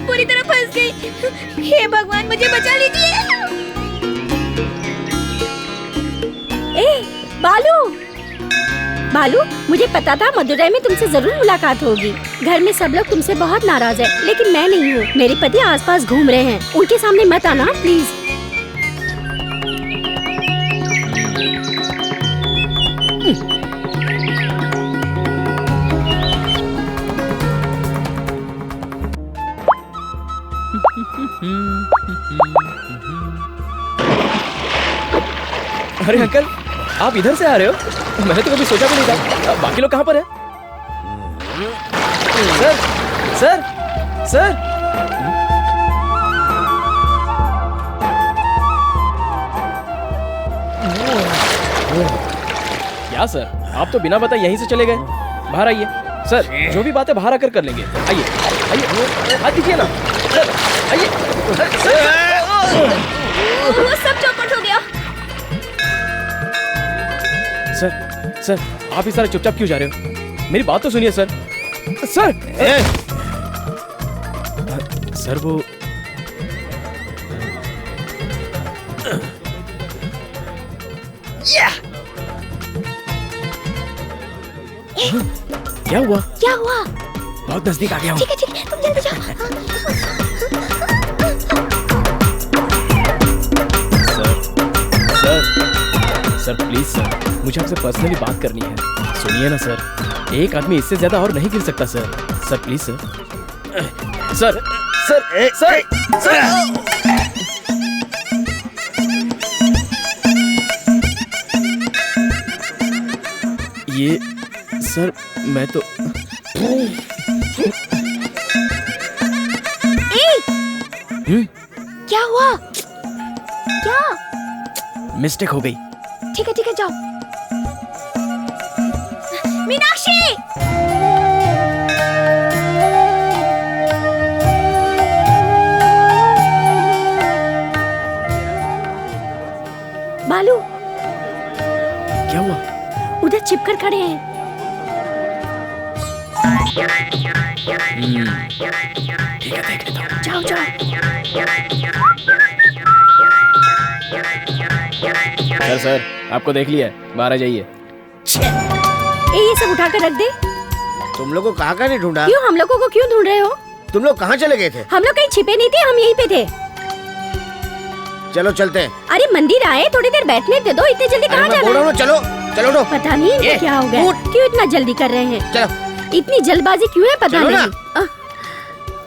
पूरी तरह फंस गई। हे भगवान मुझे बचा लीजिए। ए बालू, बालू, मुझे पता था मदुरई में तुमसे जरूर मुलाकात होगी। घर में सब लोग तुमसे बहुत नाराज है, लेकिन मैं नहीं हूँ। मेरे पति आसपास घूम रहे हैं, उनके सामने मत आना प्लीज। अरे अंकल, आप इधर से आ रहे हो? मैंने तो कभी सोचा भी नहीं था। बाकी लोग कहाँ पर हैं? Sir, sir, sir. क्या सर, आप तो बिना बताए यहीं से चले गए? बाहर आइए। सर, जो भी बात है बाहर आकर कर लेंगे। आइए, आइए, हाथ दीजिए ना। सर, आइए। सब चौपट हो गया। सर, सर, आप इस तरह चुपचाप क्यों जा रहे हो? मेरी बात तो सुनिए सर। सर, सर वो क्या हुआ? क्या हुआ? बहुत नजदीक आ गया हूँ। ठीक है, तुम जल्दी जाओ। सर प्लीज सर, मुझे आपसे पर्सनली बात करनी है। सुनिए ना सर, एक आदमी इससे ज्यादा और नहीं गिर सकता sir. Sir please sir. Sir, sir, sir, sir. ये सर, मैं तो क्या हुआ? क्या? मिस्टेक हो गई। ठीक है, जाओ। मीनाक्षी! बालू, क्या हुआ? उधर चिपकर खड़े हैं। ठीक है, देख लेता हूँ। जाओ, जाओ। सर, आपको देख लिया, बाहर आ जाइए। ये सब उठा कर रख दे। तुम लोग को कहाँ का नहीं ढूंढा? क्यों, हम लोगों को क्यों ढूंढ रहे हो? तुम लोग कहाँ चले गए थे? हम लोग कहीं छिपे नहीं थे, हम यहीं पे थे। चलो चलते हैं। अरे मंदिर आए, थोड़ी देर बैठने दे दो, इतने जल्दी कहाँ जाना है? चलो चलो उठो। पता नहीं इनको क्या हो गया, क्यों इतना जल्दी कर रहे हैं? चलो। इतनी जल्दबाजी क्यों है पता चलो नहीं।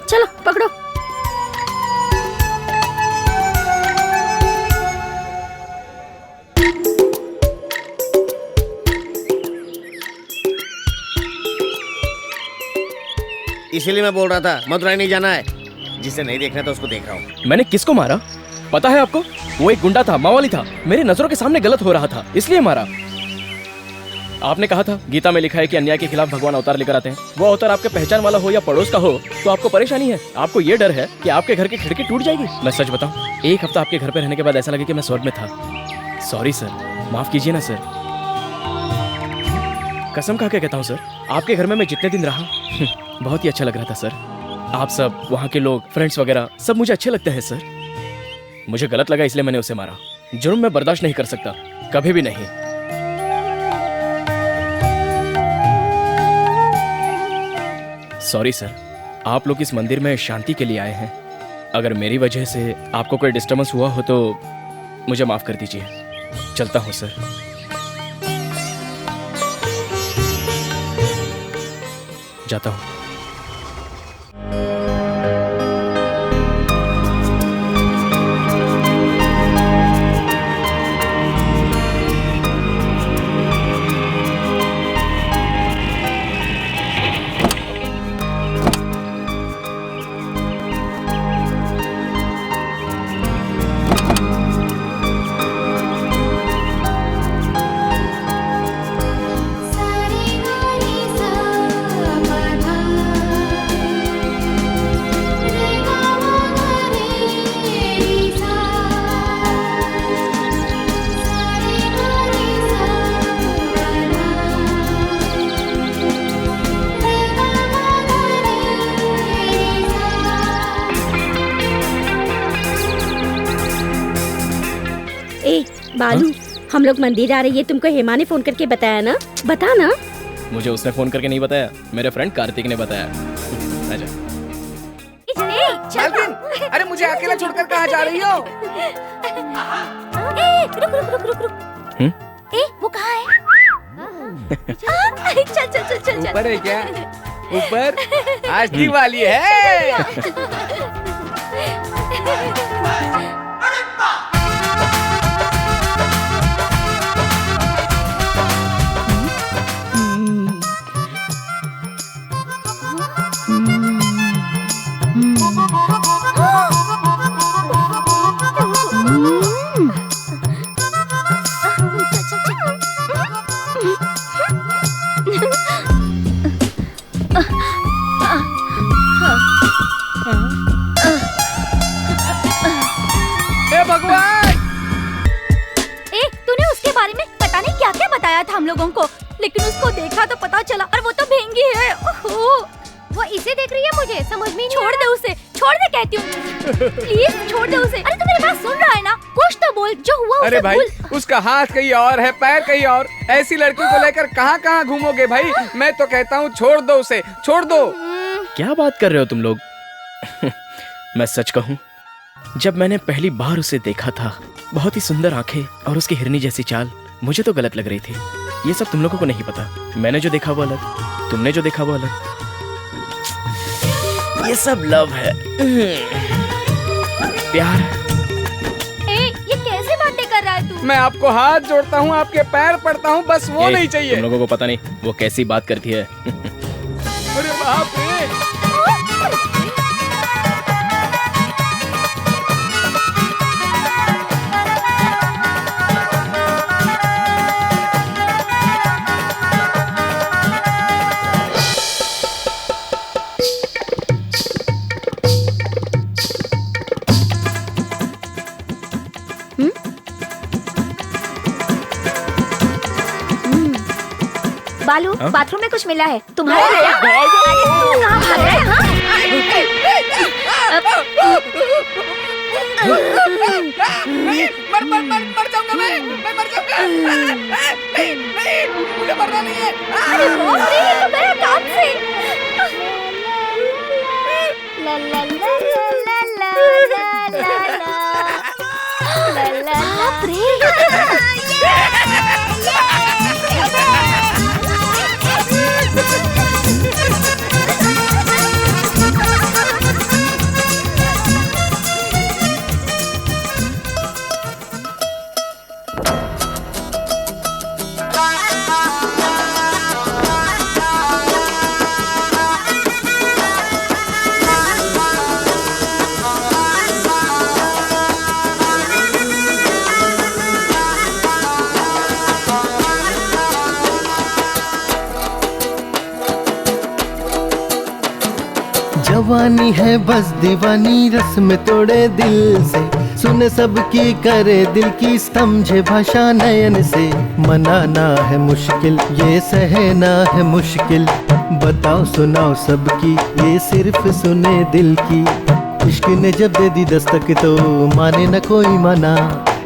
चलो पकड़ो। इसीलिए मैं बोल रहा था मदुरई नहीं जाना है। जिसे नहीं देखना था उसको देख रहा हूँ। मैंने किसको मारा पता है आपको? वो एक गुंडा था, मावाली था, मेरी नजरों के सामने गलत हो रहा था, इसलिए मारा। आपने कहा था गीता में लिखा है कि अन्याय के खिलाफ भगवान अवतार लेकर आते हैं। वो अवतार आपके पहचान वाला हो या पड़ोस का हो तो आपको परेशानी है। आपको ये डर है कि आपके घर की खिड़की टूट जाएगी। मैं सच बताऊं, एक हफ्ता आपके घर पे रहने के बाद ऐसा लगे कि मैं स्वर्ग में था। सॉरी सर, माफ कीजिए ना सर। कसम खा के कहता हूँ सर, आपके घर में मैं जितने दिन रहा बहुत ही अच्छा लग रहा था सर। आप सब, वहाँ के लोग, फ्रेंड्स वगैरह सब मुझे अच्छे लगते हैं सर। मुझे गलत लगा इसलिए मैंने उसे मारा। जुर्म मैं बर्दाश्त नहीं कर सकता, कभी भी नहीं। सॉरी सर, आप लोग इस मंदिर में शांति के लिए आए हैं। अगर मेरी वजह से आपको कोई डिस्टर्बेंस हुआ हो तो मुझे माफ कर दीजिए। चलता हूँ सर। जाता हूँ। बालू, हम लोग मंदिर आ रही है, तुमको हेमा ने फोन करके बताया ना? बता ना। मुझे उसने फोन करके नहीं बताया, मेरे फ्रेंड कार्तिक ने बताया। आजा। मालकिन, अरे मुझे अकेला छोड़कर कहाँ जा रही हो? रुक। वो कहाँ है? चल। ऊपर है क्या? ऊपर आज दिवाली है। हम लोगों को, लेकिन उसको देखा तो पता चला, और वो तो भेंगी है। ओहो, वो इसे देख रही है, मुझे समझ में नहीं। छोड़ दे उसे, छोड़ दे कहती हूँ। प्लीज छोड़ दे उसे। अरे तू मेरी बात सुन रहा है ना? कुछ तो बोल, जो हुआ उसे अरे भाई, उसका हाथ कहीं और है, पैर कहीं और। ऐसी लड़की को लेकर कहाँ कहाँ घूमोगे भाई? मैं तो कहता हूँ छोड़ दो उसे, छोड़ दो। क्या बात कर रहे हो तुम लोग? मैं सच कहूँ, जब मैंने पहली बार उसे देखा था, बहुत ही सुंदर आंखें और उसकी हिरनी जैसी चाल मुझे तो गलत लग रही थी। ये सब तुम लोगों को नहीं पता। मैंने जो देखा वो अलग, तुमने जो देखा वो अलग। ये सब लव है, प्यार। ये कैसे बातें कर रहा है तू? मैं आपको हाथ जोड़ता हूँ, आपके पैर पड़ता हूँ, बस वो नहीं चाहिए। तुम लोगों को पता नहीं वो कैसी बात करती है। अरे बाप रे। बालू, बाथरूम में कुछ मिला है तुम्हारे लिए? अरे तू कहाँ भाग रहा है? मर जाऊंगा मैं मर जाऊंगा। नहीं, मुझे मरना नहीं है। अरे बाप रे, ये तो मेरा काम से। ला ला ला ला ला ला ला ला। बाप रे। जवानी है बस दीवानी, रस में तोड़े दिल से, सुने सबकी करे दिल की, समझे भाषा नयन से। मनाना है मुश्किल, ये सहना है मुश्किल, बताओ सुनाओ सबकी, ये सिर्फ सुने दिल की। इश्क ने जब दे दी दस्तक तो माने न कोई मना,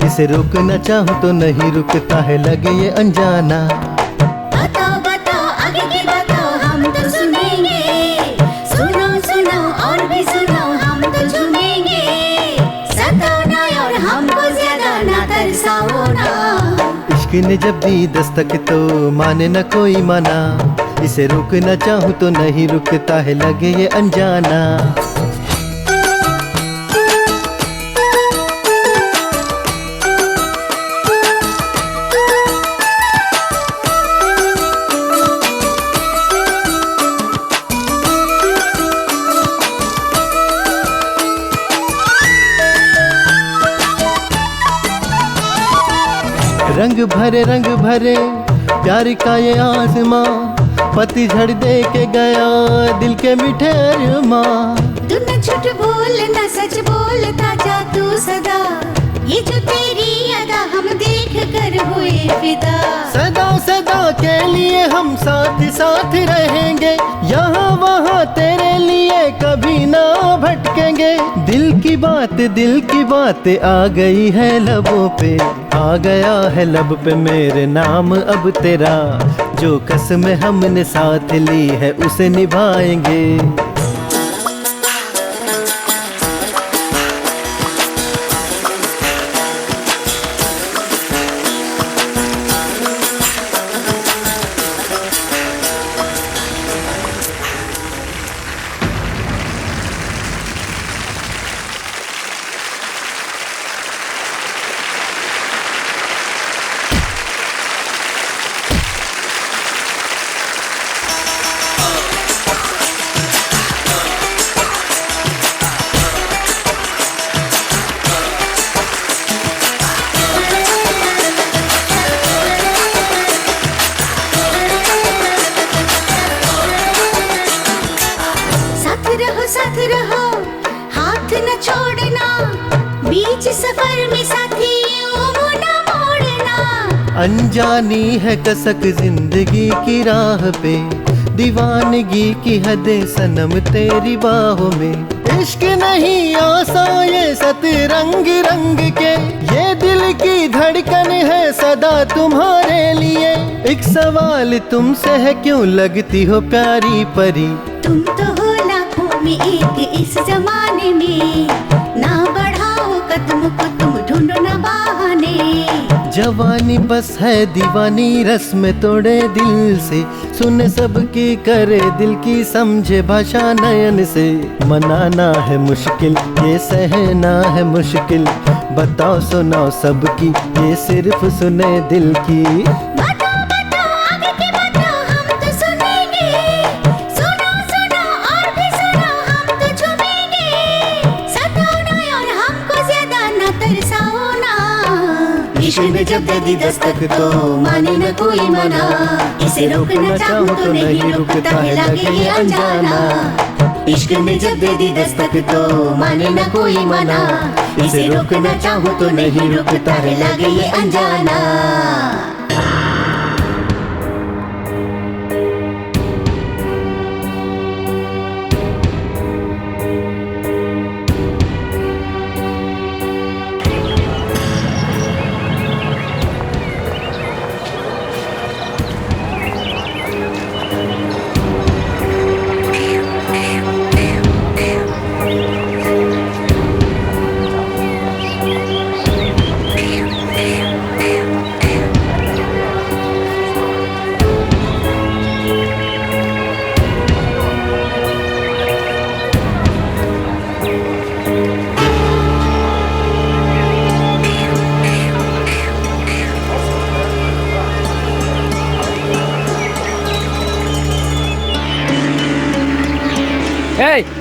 इसे रोकना चाहूँ तो नहीं रुकता है, लगे ये अनजाना। बताओ बताओ आगे की बताओ, हम तो सुनेंगे। सुनो सुनो और भी सुनो, हम तो झूमेंगे। सताओ ना और हमको ज्यादा ना तरसाओ ना। इश्क ने जब दी दस्तक तो माने न कोई मना, इसे रोकना चाहूँ तो नहीं रुकता है, लगे ये अनजाना। रंग भरे प्यार का ये आसमां, पतझड़ दे के गया दिल के मीठे अरमां। तू न झूठ बोल न सच बोलता जा तू सदा, ये जो तेरी अदा हम देख कर हुए फिदा। सदा सदा के लिए हम साथ साथ रहेंगे, यहाँ वहाँ तेरे लिए कभी ना भटकेंगे। दिल की बात आ गई है लबों पे, आ गया है लब पे मेरे नाम अब तेरा। जो कसम हमने साथ ली है उसे निभाएंगे। साथ रहो हाथ न छोड़ना, बीच सफर में साथियों न मोड़ना। अनजानी है कसक जिंदगी की राह पे, दीवानगी की हदें सनम तेरी बाहों में। इश्क नहीं आसान ये सतरंग रंग के, ये दिल की धड़कन है सदा तुम्हारे लिए। एक सवाल तुमसे है, क्यों लगती हो प्यारी परी? तुम तो हो लाखों में एक इस जमाने में, ना बढ़ाओ कदम को तुम ढूंढो ना बहाने। जवानी बस है दीवानी रस्म तोड़े दिल से, सुने सबकी करे दिल की समझे भाषा नयन से। मनाना है मुश्किल ये सहना है मुश्किल, बताओ सुनाओ सबकी ये सिर्फ सुने दिल की। इश्क ने जब दे दी दस्तक तो माने न कोई मना, इसे रोकना चाहूँ तो नहीं रुकता है लगे ये अनजाना। इश्क ने जब दे दी दस्तक तो माने न कोई मना, इसे रोकना चाहूँ तो नहीं रुकता है लगे ये अनजाना।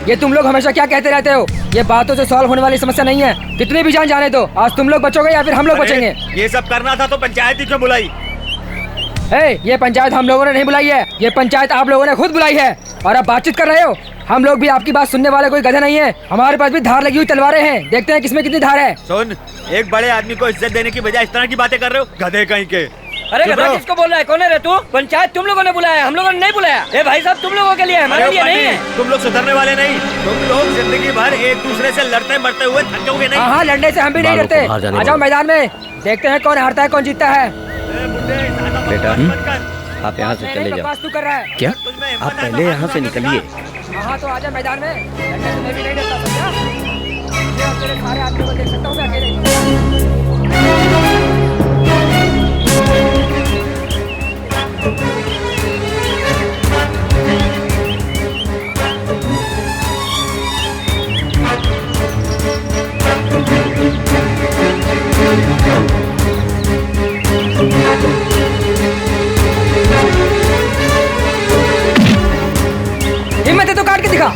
ये तुम लोग हमेशा क्या कहते रहते हो? ये बातों से सॉल्व होने वाली समस्या नहीं है। कितनी भी जान जाने दो, आज तुम लोग बचोगे या फिर हम लोग बचेंगे। ये सब करना था तो पंचायत ही क्यों बुलाई? ये पंचायत हम लोगों ने नहीं बुलाई है, ये पंचायत आप लोगों ने खुद बुलाई है। और अब बातचीत कर रहे हो। हम लोग भी आपकी बात सुनने वाले कोई गधे नहीं है। हमारे पास भी धार लगी हुई तलवारें हैं, देखते हैं किसमें कितनी धार है। सुन, एक बड़े आदमी को इज्जत देने की बजाय इस तरह की बातें कर रहे हो, गधे कहीं के। अरे गधा किसको बोल रहा है? कौन है रे तू? पंचायत तुम लोगों ने बुलाया, हम लोगों ने नहीं बुलाया। ए भाई साहब, तुम लोगों के लिए है, हमारे लिए नहीं है। तुम लोग सुधरने वाले नहीं, तुम लोग जिंदगी भर एक दूसरे से लड़ते मरते हुए थकोगे नहीं। हाँ, लड़ने से हम भी नहीं डरते। आ जाओ मैदान में, देखते हैं कौन हारता है कौन जीतता है। बेटा आप यहाँ से चले जाओ। क्या? आप पहले यहाँ से निकलिए। हाँ तो आजा मैदान में, लड़ने से मैं भी नहीं डरता, समझा? मैं तेरे सारे आदमियों को देख सकता हूँ अकेले। हिम्मत है तो काट के दिखा।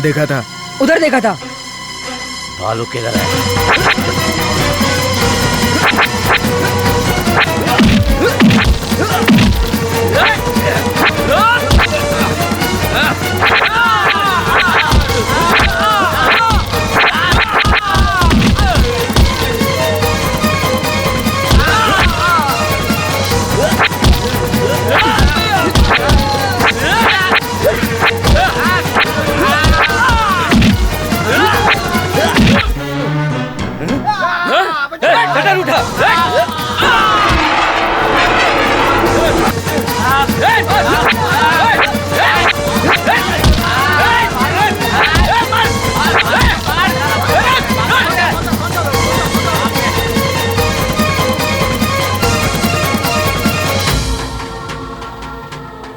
देखा था? उधर देखा था। भालू किधर है? शटर उठा।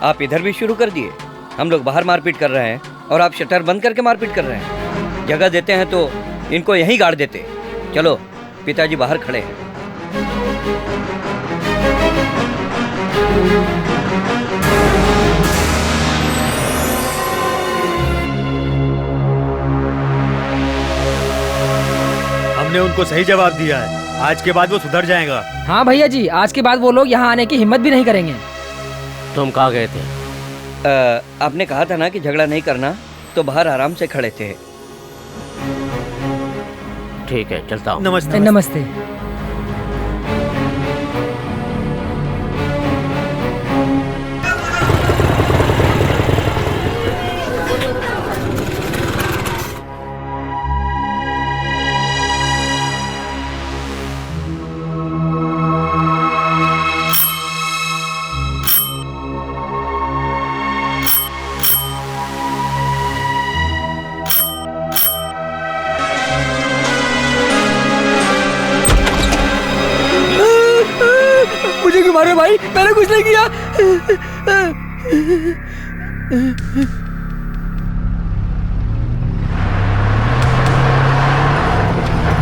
आप इधर भी शुरू कर दिए। हम लोग बाहर मारपीट कर रहे हैं और आप शटर बंद करके मारपीट कर रहे हैं। जगह देते हैं तो इनको यहीं गाड़ देते। चलो, पिताजी बाहर खड़े हैं। हमने उनको सही जवाब दिया है। आज के बाद वो सुधर जाएगा। हाँ भैया जी, आज के बाद वो लोग यहाँ आने की हिम्मत भी नहीं करेंगे। तुम कहाँ गए थे? आपने कहा था ना कि झगड़ा नहीं करना, तो बाहर आराम से खड़े थे। ठीक है, चलता हूँ। नमस्ते। नमस्ते। मुझे क्यों मारे भाई? मैंने कुछ नहीं किया।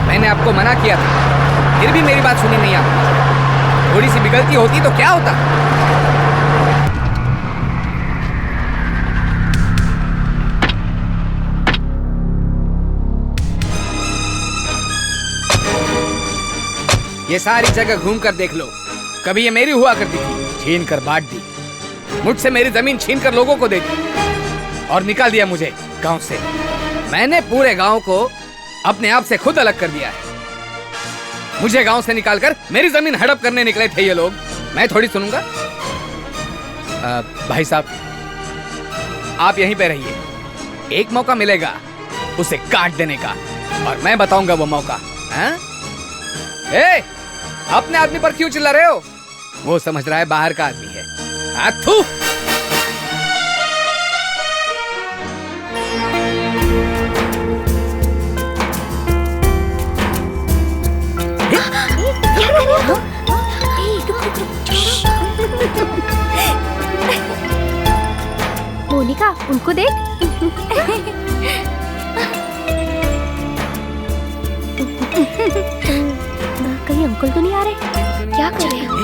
मैंने आपको मना किया था, फिर भी मेरी बात सुनी नहीं आपने। थोड़ी सी बिगड़ती होती तो क्या होता? ये सारी जगह घूम कर देख लो, कभी ये मेरी हुआ करती थी, छीन कर बांट दी। मुझसे मेरी जमीन छीन कर लोगों को दे दी और निकाल दिया मुझे गांव से। मैंने पूरे गांव को अपने आप से खुद अलग कर दिया है। मुझे गांव से निकालकर मेरी जमीन हड़प करने निकले थे ये लोग, मैं थोड़ी सुनूंगा। भाई साहब, आप यहीं पे रहिए, एक मौका मिलेगा उसे काट देने का, और मैं बताऊंगा वो मौका। अपने आदमी पर क्यों चिल्ला रहे हो? वो समझ रहा है बाहर का आदमी है। आथू! मोनिका, उनको देख। कहीं अंकल तो नहीं आ रहे? क्या कर रहे हो?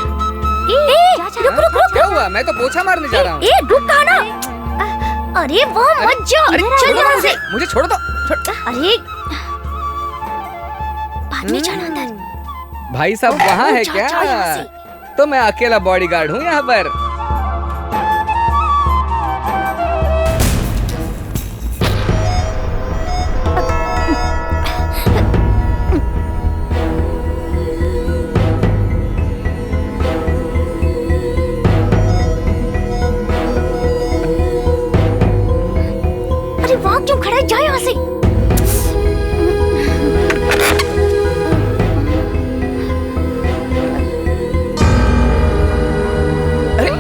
रुक रुक रुक। क्या हुआ? मैं तो पोछा मारने जा रहा हूँ। रुक कहा ना। अरे वो मत जाओ। चल यहाँ से। मुझे छोड़ दो। अरे बाद में जाना अंदर। भाई साहब वहाँ है क्या? तो मैं अकेला बॉडीगार्ड हूँ यहाँ पर। अरे वहाँ क्यों खड़ा है? जा यहाँ से। अरे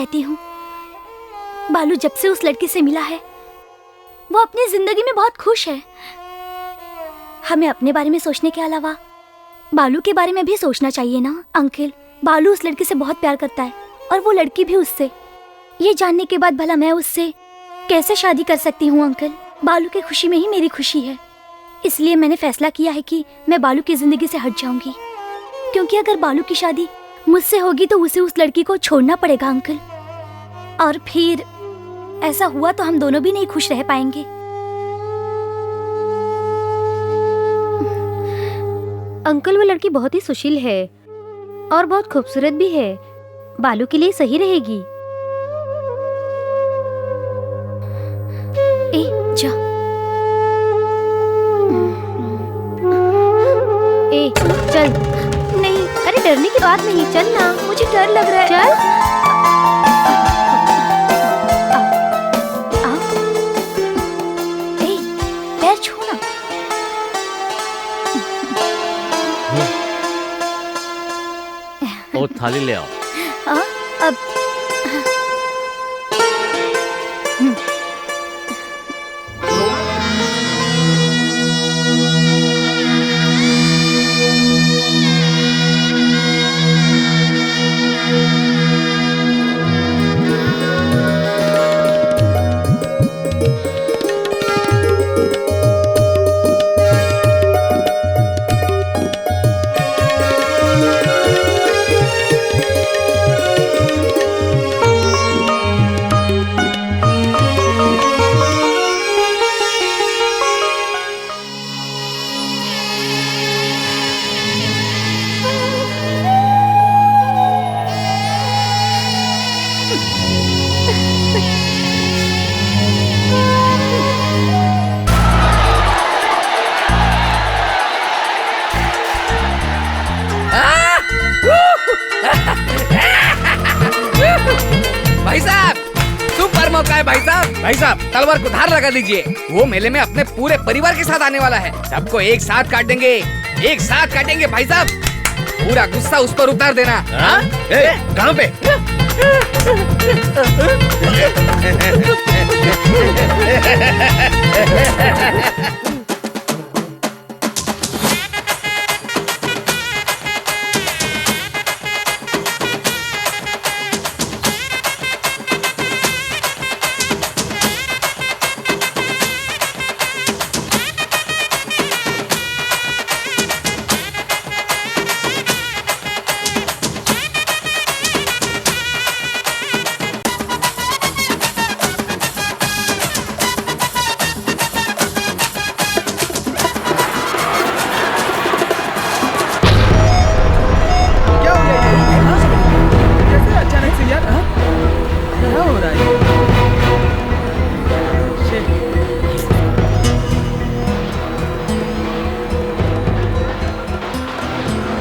कहती हूँ, बालू जब से उस लड़की से मिला है वो अपनी जिंदगी में बहुत खुश है। हमें अपने बारे में सोचने के अलावा बालू के बारे में भी सोचना चाहिए ना अंकल। बालू उस लड़की से बहुत प्यार करता है और वो लड़की भी उससे। ये जानने के बाद भला मैं उससे कैसे शादी कर सकती हूँ अंकल? बालू की खुशी में ही मेरी खुशी है। इसलिए मैंने फैसला किया है कि मैं बालू की जिंदगी से हट जाऊंगी, क्योंकि अगर बालू की शादी मुझसे होगी तो उसे उस लड़की को छोड़ना पड़ेगा अंकल, और फिर ऐसा हुआ तो हम दोनों भी नहीं खुश रह पाएंगे। अंकल वो लड़की बहुत ही सुशील है और बहुत खूबसूरत भी है, बालू के लिए सही रहेगी। ए जा। ए चल। नहीं, अरे डरने की बात नहीं, चल ना, मुझे डर लग रहा है। चल। पैर छूना। वो थाली ले आओ। अब भाई साहब, सुपर मौका है भाई साहब। भाई साहब, तलवार को धार लगा दीजिए। वो मेले में अपने पूरे परिवार के साथ आने वाला है। सबको एक साथ काट देंगे, एक साथ काटेंगे भाई साहब। पूरा गुस्सा उस पर उतार देना। कहाँ पे?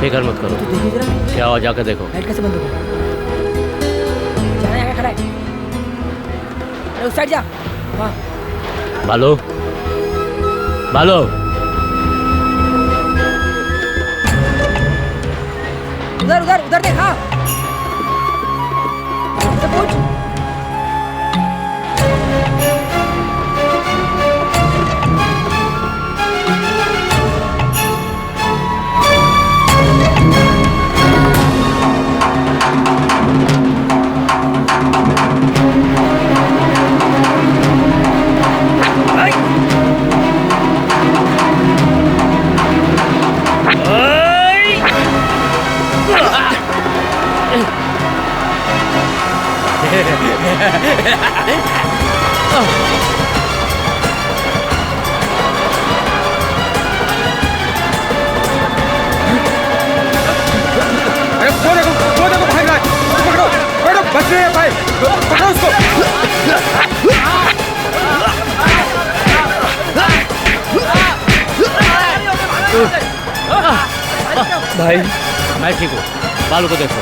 फिक्र मत करो। क्या हो, जाकर देखो। लाइट कैसे बंद होगा? जाना यहाँ खड़ा है। अरे उस साइड जा। वहाँ। बालू, बालू। उधर उधर उधर देख। हाँ, पूछ। बच रहे हैं भाई, पकड़ो उसको। भाई मैं ठीक हूँ, बालू को देखो।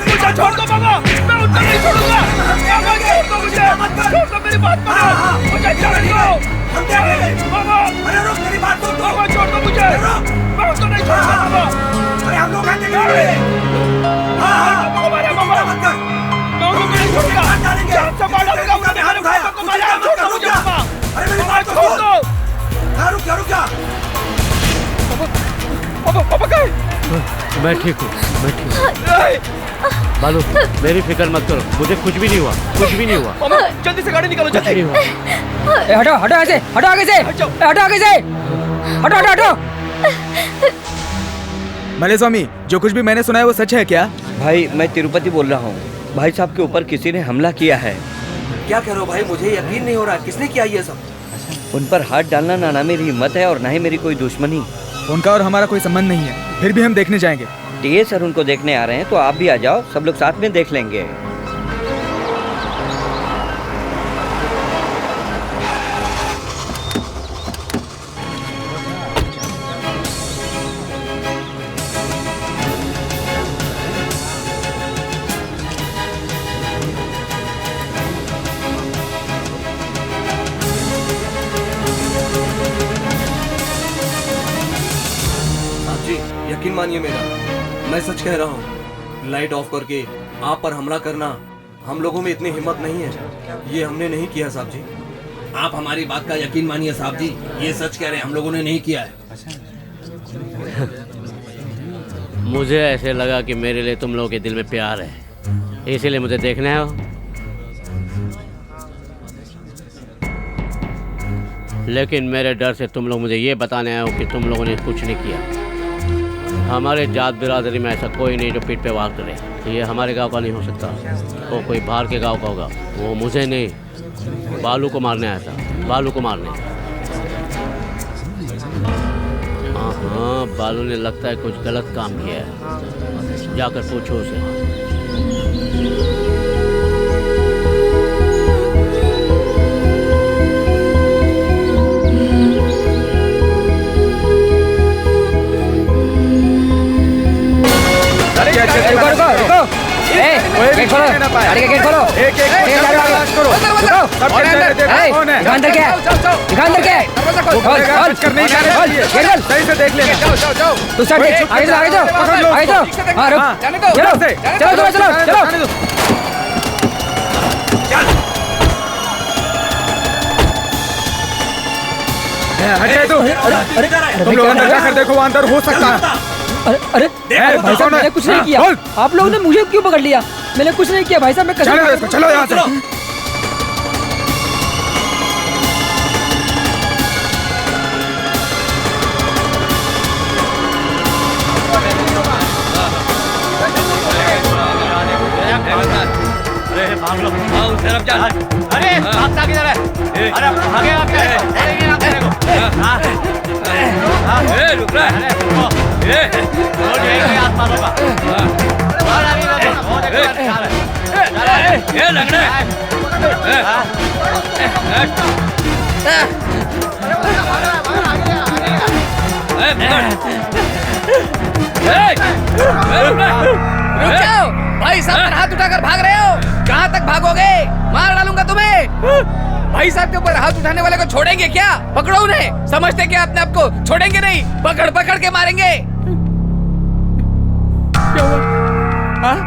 मुझे छोड़ दो बाबा, मैं उतना नहीं छोड़ूंगा। मैं ठीक हूँ, मैं ठीक हूँ। बालू, मेरी फिक्र मत करो, मुझे कुछ भी नहीं हुआ, कुछ भी नहीं हुआ। जल्दी से गाड़ी निकालो, जल्दी। हटो हटो ऐसे, हटो आगे से, हटो आगे से, हटो हटो हटो। मले स्वामी, जो कुछ भी मैंने सुना है वो सच है क्या? भाई मैं तिरुपति बोल रहा हूँ। भाई साहब के ऊपर किसी ने हमला किया है। क्या कह रहे हो भाई, मुझे यकीन नहीं हो रहा, किसने किया ये सब? उन पर हाथ डालना ना मेरी हिम्मत है और ना ही मेरी कोई दुश्मनी। उनका और हमारा कोई संबंध नहीं है, फिर भी हम देखने जाएंगे। टीए सर उनको देखने आ रहे हैं तो आप भी आ जाओ, सब लोग साथ में देख लेंगे। यकीन मानिए मेरा, मैं सच कह रहा हूँ। लाइट ऑफ करके आप पर हमला करना हम लोगों में इतनी हिम्मत नहीं है। ये हमने नहीं किया साहब जी। आप हमारी बात का यकीन मानिए साहब जी, ये सच कह रहे हैं, हम लोगों ने नहीं किया है। मुझे ऐसे लगा कि मेरे लिए तुम लोगों के दिल में प्यार है, इसीलिए मुझे देखने आओ। लेकिन मेरे डर से तुम लोग मुझे ये बताने आए हो कि तुम लोगों ने कुछ नहीं किया। हमारे जात बिरादरी में ऐसा कोई नहीं जो पीठ पे वार करे। ये हमारे गांव का नहीं हो सकता, वो कोई बाहर के गांव का होगा। वो मुझे नहीं, बालू को मारने आया था, बालू को मारने। हाँ, बालू ने लगता है कुछ गलत काम किया है, जाकर पूछो उसे। रुको रुको रुको, गेट खोलो, गाड़ी का गेट खोलो। दिखा अंदर क्या है, दिखा अंदर क्या है। सही से देख लेना। तू सर देख, आगे जाओ, आगे जाओ, आगे जाओ। हाँ रुक, चलो चलो चलो चलो। तुम लोग अंदर जाकर देखो, वो अंदर हो सकता है। अरे भाई साहब, मैंने कुछ नहीं किया। आप लोगों ने मुझे क्यों पकड़ लिया? मैंने कुछ नहीं किया भाई साहब, मैं कसम। चलो यहाँ से। अरे भाग लो, हाँ उस तरफ जा। अरे भागता किधर है? अरे भागे आप क्या? अरे ये ना तेरे को। ए रुक रहा है। ए रोड यहीं के आसपास होगा। ए लग रहा है। रुक जाओ भाई साहब, हाथ उठाकर भाग रहे हो। कहाँ तक भागोगे? मार डालूंगा तुम्हें। भाई साहब के ऊपर हाथ उठाने वाले को छोड़ेंगे क्या? पकड़ो उन्हें। समझते क्या अपने आप को? छोड़ेंगे नहीं, पकड़ पकड़ के मारेंगे। क्या हुआ? हाँ?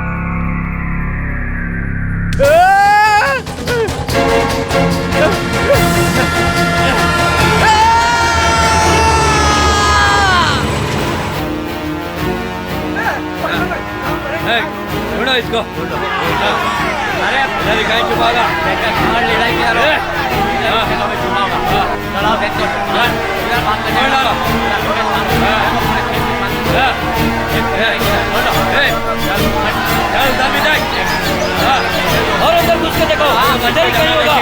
छोड़ो इसको। अरे इधर कहीं छुपागा? लड़ाई किया रे। चलो देखो, इधर बात करने वाला। चल उधर भी देख। और उधर घुस के देखो, अंदर ही कहीं होगा।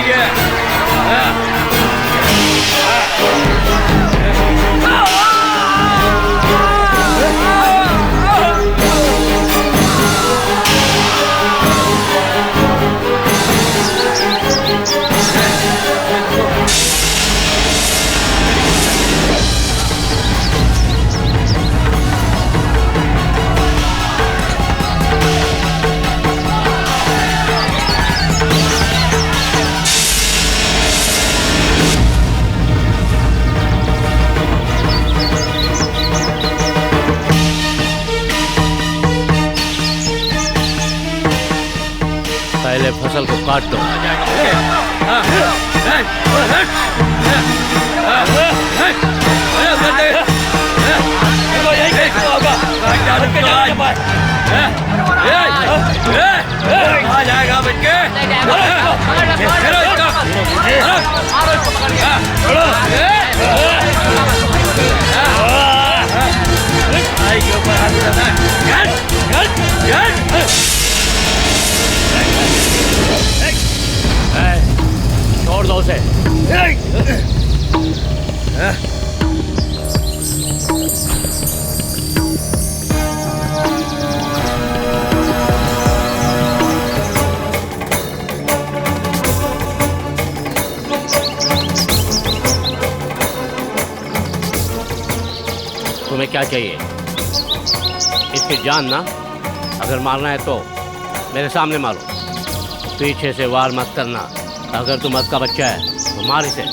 पहले फसल को काट दो। यही कहीं होगा। आ जाएगा बच्चे। चलो इसको। मारो इसको पकड़ के। भाई के ऊपर हाथ उठाना। छोड़ दो उसे। तुम्हें क्या चाहिए? इसकी जान ना, अगर मारना है तो मेरे सामने मारो, पीछे से वार मत करना। अगर तू मत का बच्चा है तो मार इसे।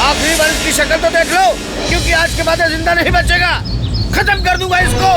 आखिरी बार इसकी शक्ल तो देख लो, क्योंकि आज के बाद जिंदा नहीं बचेगा। खत्म कर दूंगा इसको।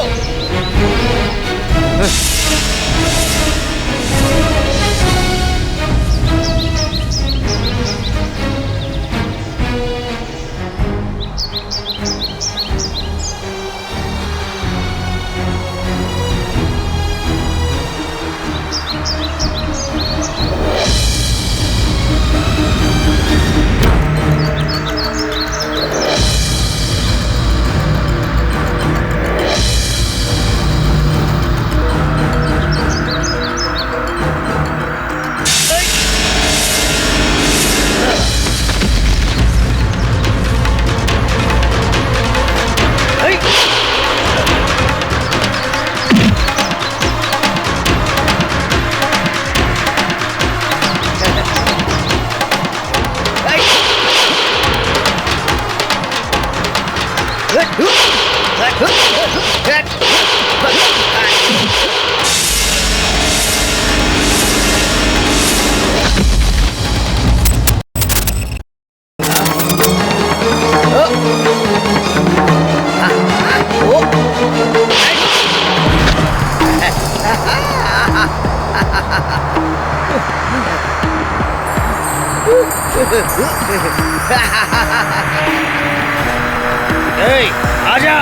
आजा।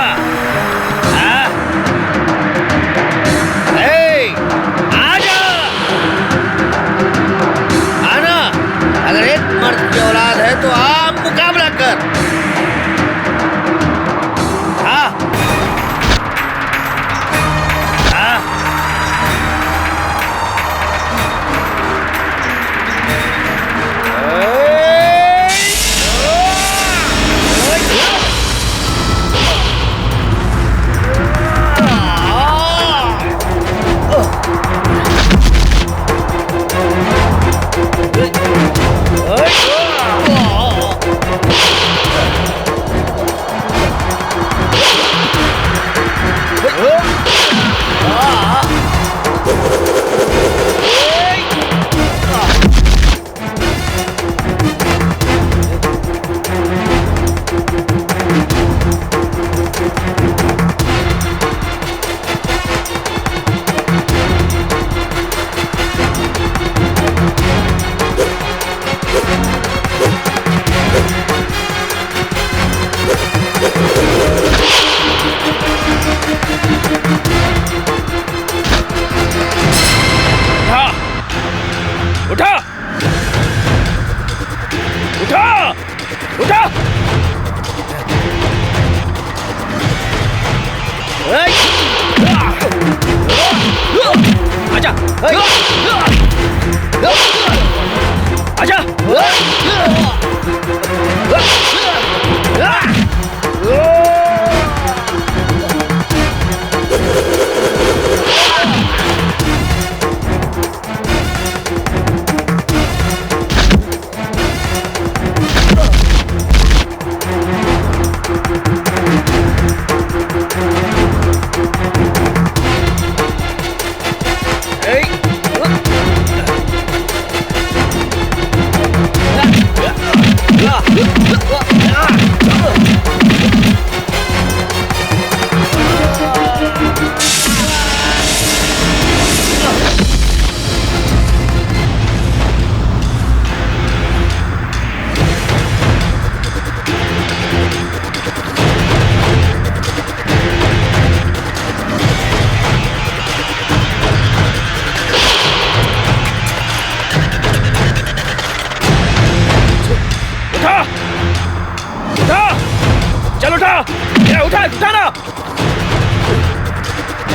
आजा आना। अगर एक मर्द की औलाद है तो आप मुकाबला कर।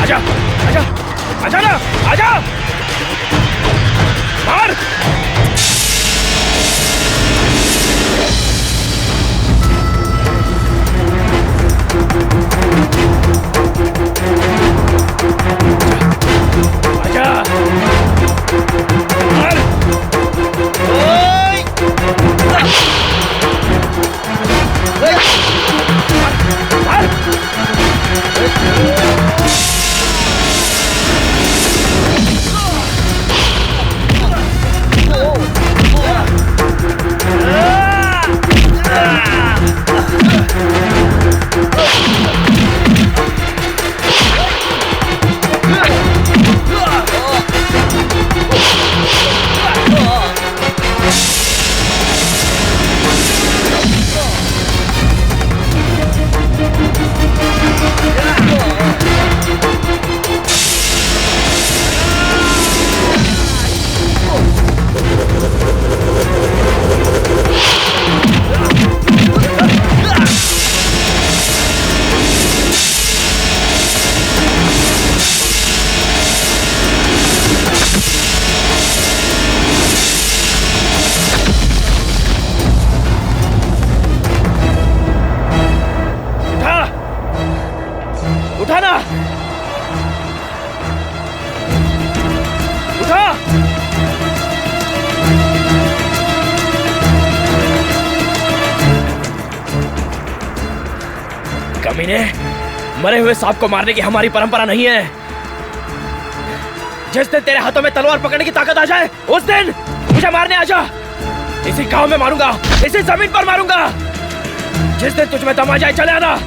आजा आजा आजा ना आजा मार आजा मार उठाना उठा कमीने मरे हुए सांप को मारने की हमारी परंपरा नहीं है। जिस दिन तेरे हाथों में तलवार पकड़ने की ताकत आ जाए उस दिन मुझे मारने आ जा। इसी गांव में मारूंगा, इसी जमीन पर मारूंगा। जिस दिन तुझ में दम आ जाए चले आना।